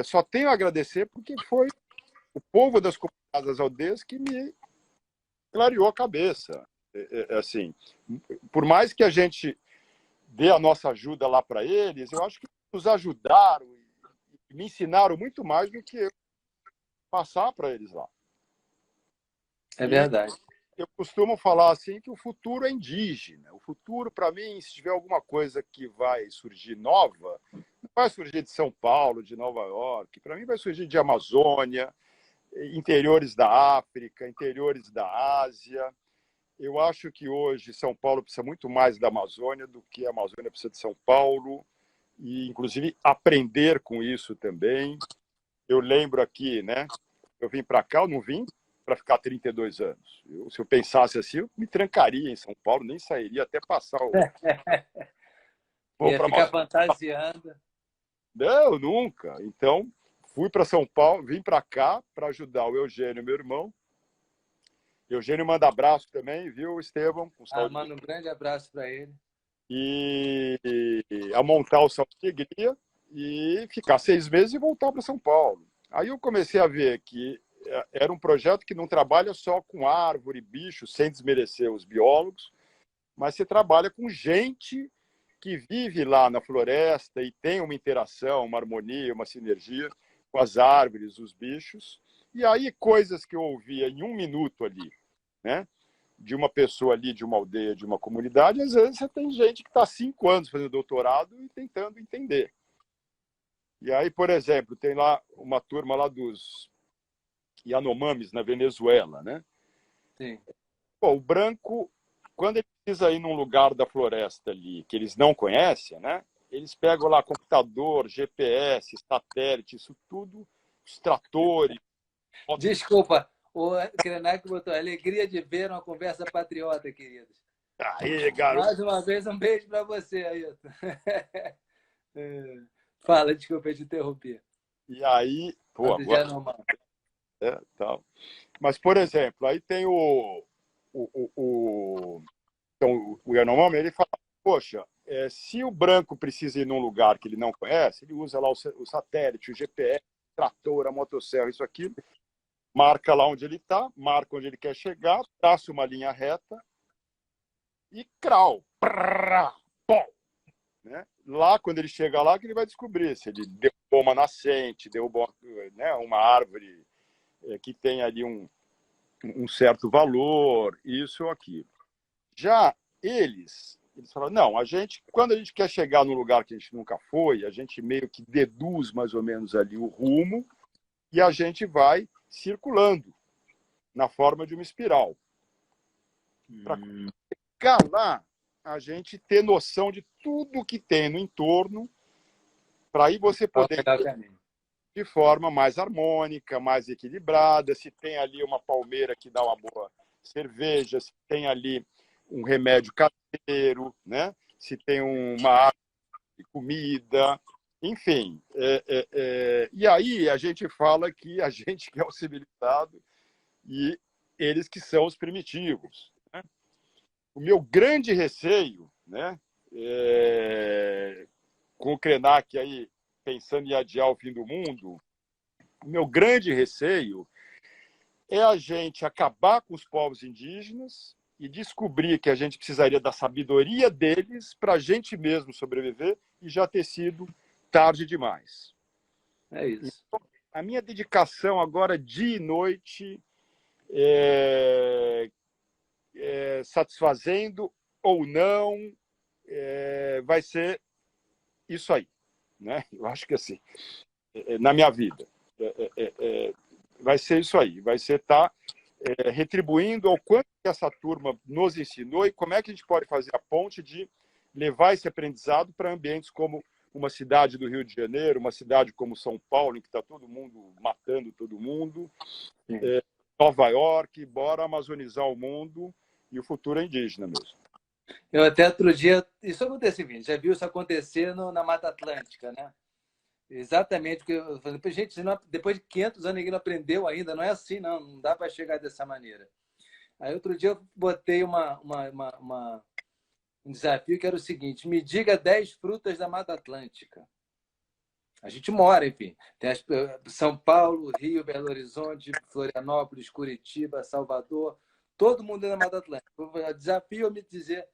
só tenho a agradecer porque foi o povo das comunidades das aldeias que me clareou a cabeça. Assim, por mais que a gente dê a nossa ajuda lá para eles, eu acho que nos ajudaram e me ensinaram muito mais do que eu passar para eles lá. É verdade. Eu costumo falar assim que o futuro é indígena. O futuro, para mim, se tiver alguma coisa que vai surgir nova, não vai surgir de São Paulo, de Nova York. Para mim, vai surgir de Amazônia, interiores da África, interiores da Ásia. Eu acho que hoje São Paulo precisa muito mais da Amazônia do que a Amazônia precisa de São Paulo, e inclusive aprender com isso também. Eu lembro aqui, né? Eu vim para cá, eu não vim para ficar 32 anos. Se eu pensasse assim, eu me trancaria em São Paulo, nem sairia até passar o... Ia ficar fantasiando. Não, nunca. Então, fui para São Paulo, vim para cá para ajudar o Eugênio, meu irmão, Eugênio manda abraço também, viu, Estevão? Com saúde. Manda um grande abraço para ele. E a montar o Salto de Alegria e ficar 6 meses e voltar para São Paulo. Aí eu comecei a ver que era um projeto que não trabalha só com árvore, bicho, sem desmerecer os biólogos, mas você trabalha com gente que vive lá na floresta e tem uma interação, uma harmonia, uma sinergia com as árvores, os bichos. E aí coisas que eu ouvia em 1 minuto ali, né? De uma pessoa ali, de uma aldeia, de uma comunidade, às vezes você tem gente que está 5 anos fazendo doutorado e tentando entender. E aí, por exemplo, tem lá uma turma lá dos Yanomamis, na Venezuela, né? Sim. Pô, o branco, quando ele precisa ir num lugar da floresta ali que eles não conhecem, né? Eles pegam lá computador, GPS, satélite, isso tudo, os tratores. Desculpa, o Krenak botou alegria de ver uma conversa patriota, queridos. Aí, garoto. Mais uma vez, um beijo para você, Ailton. Fala, desculpa, eu te interrompi. E aí, pô, agora... tal. Mas, por exemplo, aí tem então, o Yanomami, ele fala, poxa, se o branco precisa ir num lugar que ele não conhece, ele usa lá o satélite, o GPS, o trator, a motosserra, isso aqui, marca lá onde ele está, marca onde ele quer chegar, traça uma linha reta e crau. Né? Lá, quando ele chega lá, que ele vai descobrir se ele derrubou uma nascente, derrubou, né, uma árvore que tem ali um certo valor, isso ou aquilo. Já eles falaram, não, quando a gente quer chegar num lugar que a gente nunca foi, a gente meio que deduz mais ou menos ali o rumo e a gente vai circulando na forma de uma espiral. Para chegar lá, a gente ter noção de tudo que tem no entorno, para aí você poder de forma mais harmônica, mais equilibrada, se tem ali uma palmeira que dá uma boa cerveja, se tem ali um remédio caseiro, né? Se tem uma árvore de comida, enfim. E aí a gente fala que a gente que é o civilizado e eles que são os primitivos. Né? O meu grande receio, né? Com o Krenak aí pensando em adiar o fim do mundo, o meu grande receio é a gente acabar com os povos indígenas e descobrir que a gente precisaria da sabedoria deles para a gente mesmo sobreviver e já ter sido tarde demais. É isso. Então, a minha dedicação agora, dia e noite, satisfazendo ou não, vai ser isso aí. Né? Eu acho que assim, na minha vida, vai ser isso aí, vai ser estar retribuindo ao quanto que essa turma nos ensinou e como é que a gente pode fazer a ponte de levar esse aprendizado para ambientes como uma cidade do Rio de Janeiro, uma cidade como São Paulo, em que está todo mundo matando todo mundo, Nova York, bora amazonizar o mundo e o futuro é indígena mesmo. Eu até outro dia, isso aconteceu, já viu isso acontecer na Mata Atlântica, né? Exatamente o que eu falei. Gente, depois de 500 anos ninguém não aprendeu ainda, não é assim, não dá para chegar dessa maneira. Aí outro dia eu botei um desafio que era o seguinte: me diga 10 frutas da Mata Atlântica. A gente mora, enfim. Tem São Paulo, Rio, Belo Horizonte, Florianópolis, Curitiba, Salvador, todo mundo é da Mata Atlântica. O desafio é me dizer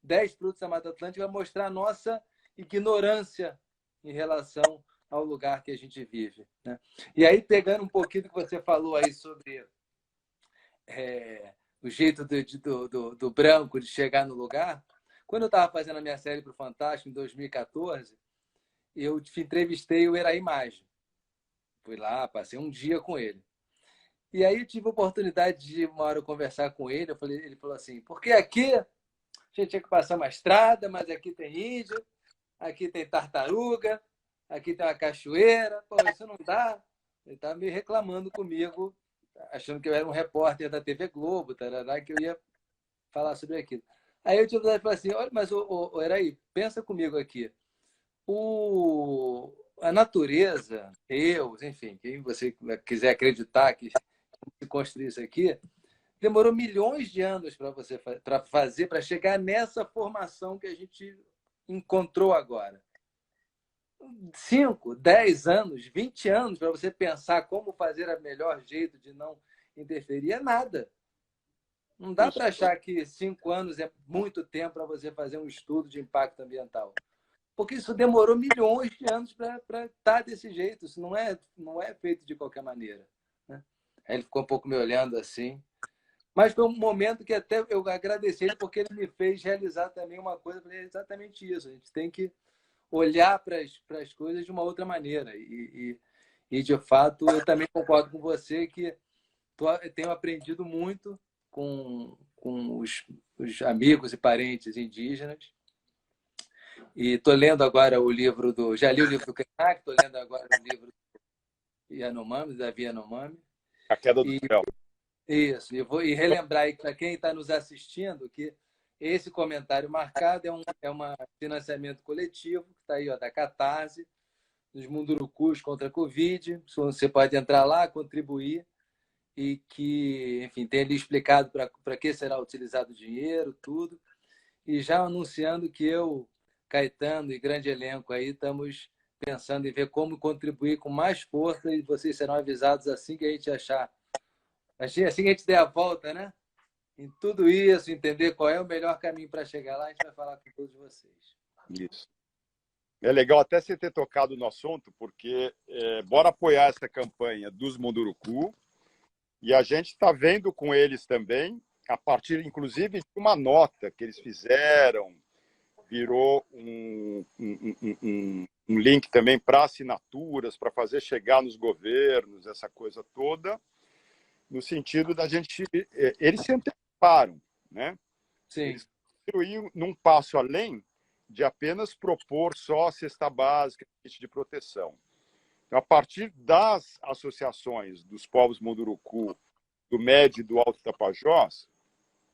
10 frutos da Mata Atlântica, vai mostrar a nossa ignorância em relação ao lugar que a gente vive. Né? E aí, pegando um pouquinho do que você falou aí sobre o jeito do branco de chegar no lugar, quando eu estava fazendo a minha série para o Fantástico, em 2014, eu entrevistei o Eraí Maggi. Fui lá, passei um dia com ele. E aí eu tive a oportunidade de uma hora conversar com ele. Ele falou assim, porque aqui a gente tinha que passar uma estrada, mas aqui tem índio, aqui tem tartaruga, aqui tem uma cachoeira. Pô, isso não dá. Ele estava me reclamando comigo, achando que eu era um repórter da TV Globo, tarará, que eu ia falar sobre aquilo. Aí eu tive a oportunidade de falar assim, olha, mas Eraí, pensa comigo aqui. A natureza, Deus, enfim, quem você quiser acreditar que se construir isso aqui, demorou milhões de anos para você para fazer, para chegar nessa formação que a gente encontrou agora. 5, 10 anos, 20 anos para você pensar como fazer o melhor jeito de não interferir é nada. Não dá para achar que 5 anos é muito tempo para você fazer um estudo de impacto ambiental. Porque isso demorou milhões de anos para estar desse jeito. Isso não é feito de qualquer maneira. Né? Aí ele ficou um pouco me olhando assim. Mas foi um momento que até eu agradeci ele, porque ele me fez realizar também uma coisa, exatamente isso. A gente tem que olhar para as coisas de uma outra maneira. De fato, eu também concordo com você que tenho aprendido muito com os amigos e parentes indígenas. E estou lendo agora o livro do... Já li o livro do Krenak, estou lendo agora o livro do Yanomami, Davi Yanomami. A Queda do Céu. Isso, e relembrar aí para quem está nos assistindo que esse comentário marcado é um financiamento coletivo, que está aí, ó, da Catarse, dos Mundurucus contra a Covid. Você pode entrar lá, contribuir, e que, enfim, tem ali explicado para que será utilizado o dinheiro, tudo. E já anunciando que eu, Caetano e grande elenco aí, estamos pensando em ver como contribuir com mais força, e vocês serão avisados assim que a gente achar. Assim que a gente der a volta, né? Em tudo isso, entender qual é o melhor caminho para chegar lá, a gente vai falar com todos vocês. Isso. É legal até você ter tocado no assunto, porque bora apoiar essa campanha dos Munduruku, e a gente está vendo com eles também, a partir, inclusive, de uma nota que eles fizeram, virou um link também para assinaturas, para fazer chegar nos governos, essa coisa toda, no sentido da gente... Eles se anteciparam, né? Sim. Eles conseguiram ir num passo além de apenas propor só a cesta básica de proteção. Então, a partir das associações dos povos Munduruku, do Médio e do Alto Tapajós,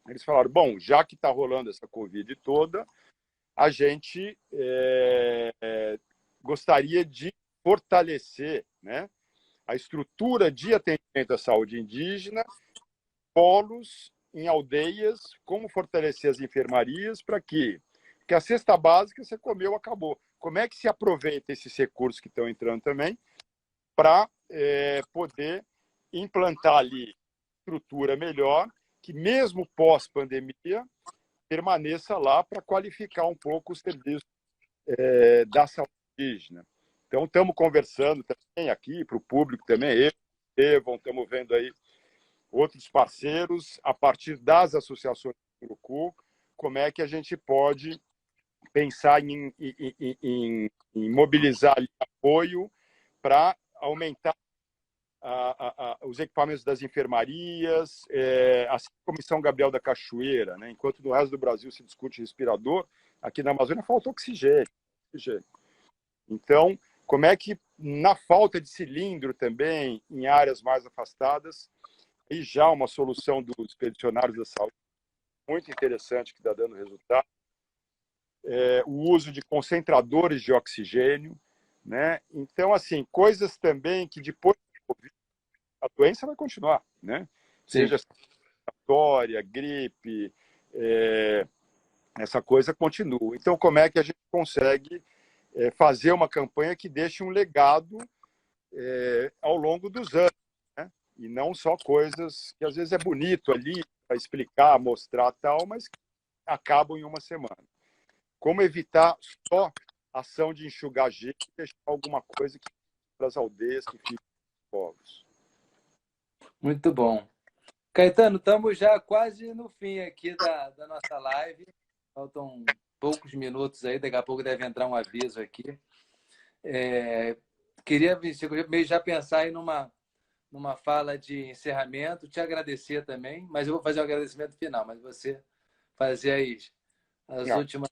eles falaram, bom, já que está rolando essa Covid toda, a gente gostaria de fortalecer, né, a estrutura de atendimento à saúde indígena, polos em aldeias, como fortalecer as enfermarias para que... Porque a cesta básica você comeu, acabou. Como é que se aproveita esses recursos que estão entrando também para poder implantar ali estrutura melhor, que mesmo pós-pandemia permaneça lá para qualificar um pouco o serviço da saúde indígena. Então, estamos conversando também aqui para o público também, eu, Estevão, estamos vendo aí outros parceiros, a partir das associações do Urucu, como é que a gente pode pensar em mobilizar apoio para aumentar os equipamentos das enfermarias, assim como em São Gabriel da Cachoeira, né? Enquanto no resto do Brasil se discute respirador, aqui na Amazônia falta oxigênio. Então, como é que, na falta de cilindro também, em áreas mais afastadas, e já uma solução dos expedicionários da saúde muito interessante que está dando resultado, o uso de concentradores de oxigênio, né? Então, assim, coisas também que depois a doença vai continuar, né? Sim. Seja respiratória, gripe, essa coisa continua. Então, como é que a gente consegue fazer uma campanha que deixe um legado ao longo dos anos, né? E não só coisas que às vezes é bonito ali para explicar, mostrar tal, mas que acabam em uma semana. Como evitar só ação de enxugar gelo e deixar alguma coisa que para as aldeias que ficam povos. Muito bom. Caetano, estamos já quase no fim aqui da nossa live. Faltam poucos minutos aí, daqui a pouco deve entrar um aviso aqui. Queria meio já pensar aí numa fala de encerramento, te agradecer também, mas eu vou fazer um agradecimento final, mas você fazer as últimas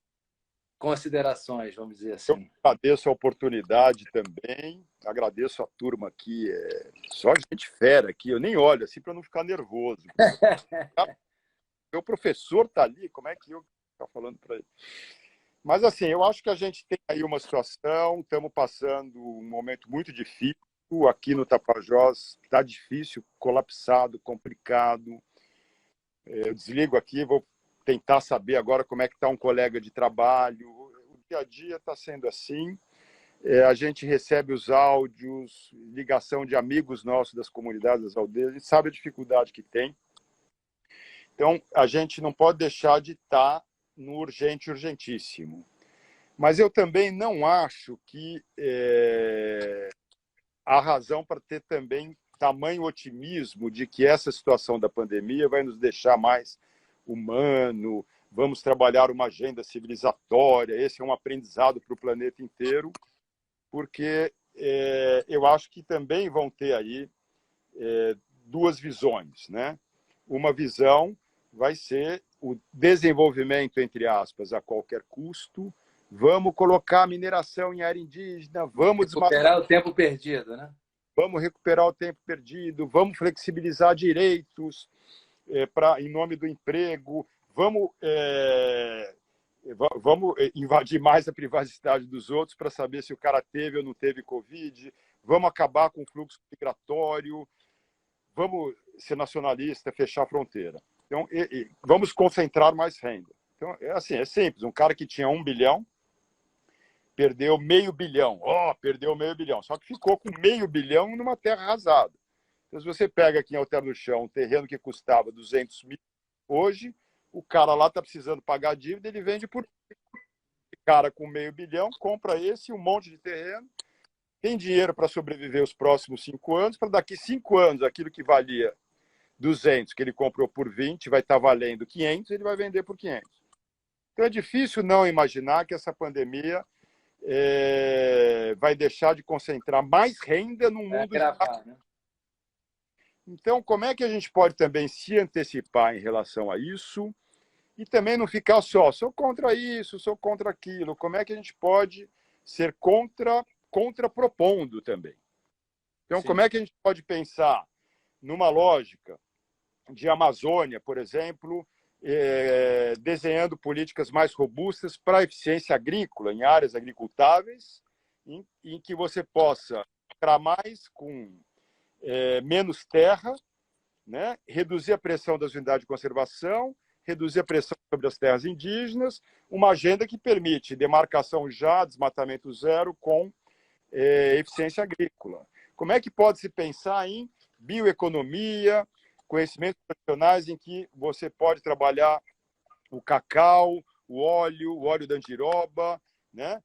considerações, vamos dizer assim. Eu agradeço a oportunidade também, agradeço a turma aqui, só gente fera aqui, eu nem olho assim para não ficar nervoso. Meu professor está ali, como é que eu estou falando para ele? Mas assim, eu acho que a gente tem aí uma situação, estamos passando um momento muito difícil, aqui no Tapajós está difícil, colapsado, complicado. Eu desligo aqui, vou tentar saber agora como é que está um colega de trabalho. O dia a dia está sendo assim. A gente recebe os áudios, ligação de amigos nossos das comunidades das aldeias, a gente sabe a dificuldade que tem. Então, a gente não pode deixar de estar no urgente, urgentíssimo. Mas eu também não acho que há razão para ter também tamanho otimismo de que essa situação da pandemia vai nos deixar mais humano, vamos trabalhar uma agenda civilizatória, esse é um aprendizado para o planeta inteiro, porque eu acho que também vão ter aí duas visões, né? Uma visão vai ser o desenvolvimento, entre aspas, a qualquer custo. Vamos colocar a mineração em área indígena, vamos recuperar o tempo perdido, né? Vamos recuperar o tempo perdido, vamos flexibilizar direitos em nome do emprego, vamos invadir mais a privacidade dos outros para saber se o cara teve ou não teve Covid, vamos acabar com o fluxo migratório, vamos ser nacionalista, fechar a fronteira. Então, vamos concentrar mais renda. Então, é simples. Um cara que tinha 1 bilhão perdeu meio bilhão. Perdeu meio bilhão. Só que ficou com meio bilhão numa terra arrasada. Então, se você pega aqui em Alter do Chão um terreno que custava 200 mil, hoje o cara lá está precisando pagar a dívida, ele vende por... O cara com meio bilhão compra esse um monte de terreno, tem dinheiro para sobreviver os próximos 5 anos, para daqui 5 anos aquilo que valia 200, que ele comprou por 20, vai estar valendo 500, ele vai vender por 500. Então é difícil não imaginar que essa pandemia vai deixar de concentrar mais renda no mundo. Né? Então, como é que a gente pode também se antecipar em relação a isso e também não ficar sou contra isso, sou contra aquilo? Como é que a gente pode ser contra-propondo também? Então, Sim. Como é que a gente pode pensar numa lógica de Amazônia, por exemplo, desenhando políticas mais robustas para a eficiência agrícola, em áreas agricultáveis, em que você possa entrar mais com menos terra, né? Reduzir a pressão das unidades de conservação, reduzir a pressão sobre as terras indígenas, uma agenda que permite demarcação já, desmatamento zero, com eficiência agrícola. Como é que pode se pensar em bioeconomia, conhecimentos profissionais em que você pode trabalhar o cacau, o óleo da andiroba, né?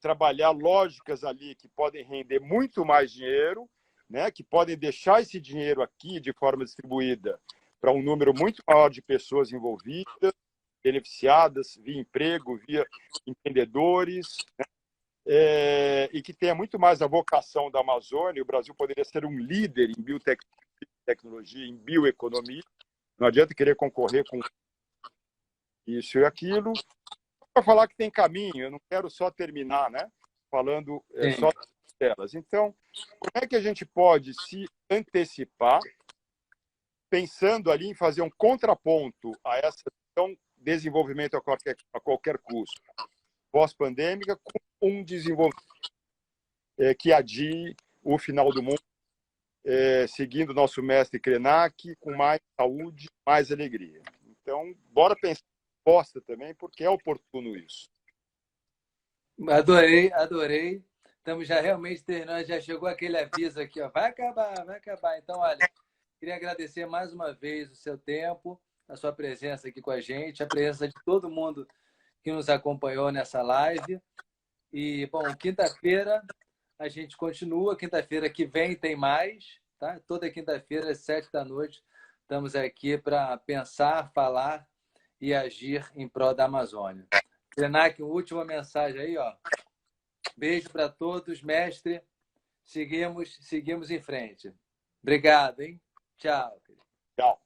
Trabalhar lógicas ali que podem render muito mais dinheiro, né? Que podem deixar esse dinheiro aqui de forma distribuída para um número muito maior de pessoas envolvidas, beneficiadas via emprego, via empreendedores, né? E que tenha muito mais a vocação da Amazônia. O Brasil poderia ser um líder em biotecnologia, em bioeconomia. Não adianta querer concorrer com isso e aquilo. Para falar que tem caminho, eu não quero só terminar, né? Falando só delas. Então, como é que a gente pode se antecipar, pensando ali em fazer um contraponto a essa desenvolvimento a qualquer custo, pós-pandêmica, com um desenvolvimento que adie o final do mundo, seguindo o nosso mestre Krenak, com mais saúde, mais alegria. Então, bora pensar em resposta também, porque é oportuno isso. Adorei. Estamos já realmente terminando, já chegou aquele aviso aqui, ó, vai acabar. Então, olha, queria agradecer mais uma vez o seu tempo, a sua presença aqui com a gente, a presença de todo mundo que nos acompanhou nessa live. E, bom, quinta-feira a gente continua, quinta-feira que vem tem mais, tá? Toda quinta-feira, às 7 da noite, estamos aqui para pensar, falar e agir em prol da Amazônia. Krenak, última mensagem aí, ó. Beijo para todos, mestre. Seguimos em frente. Obrigado, hein? Tchau. Tchau.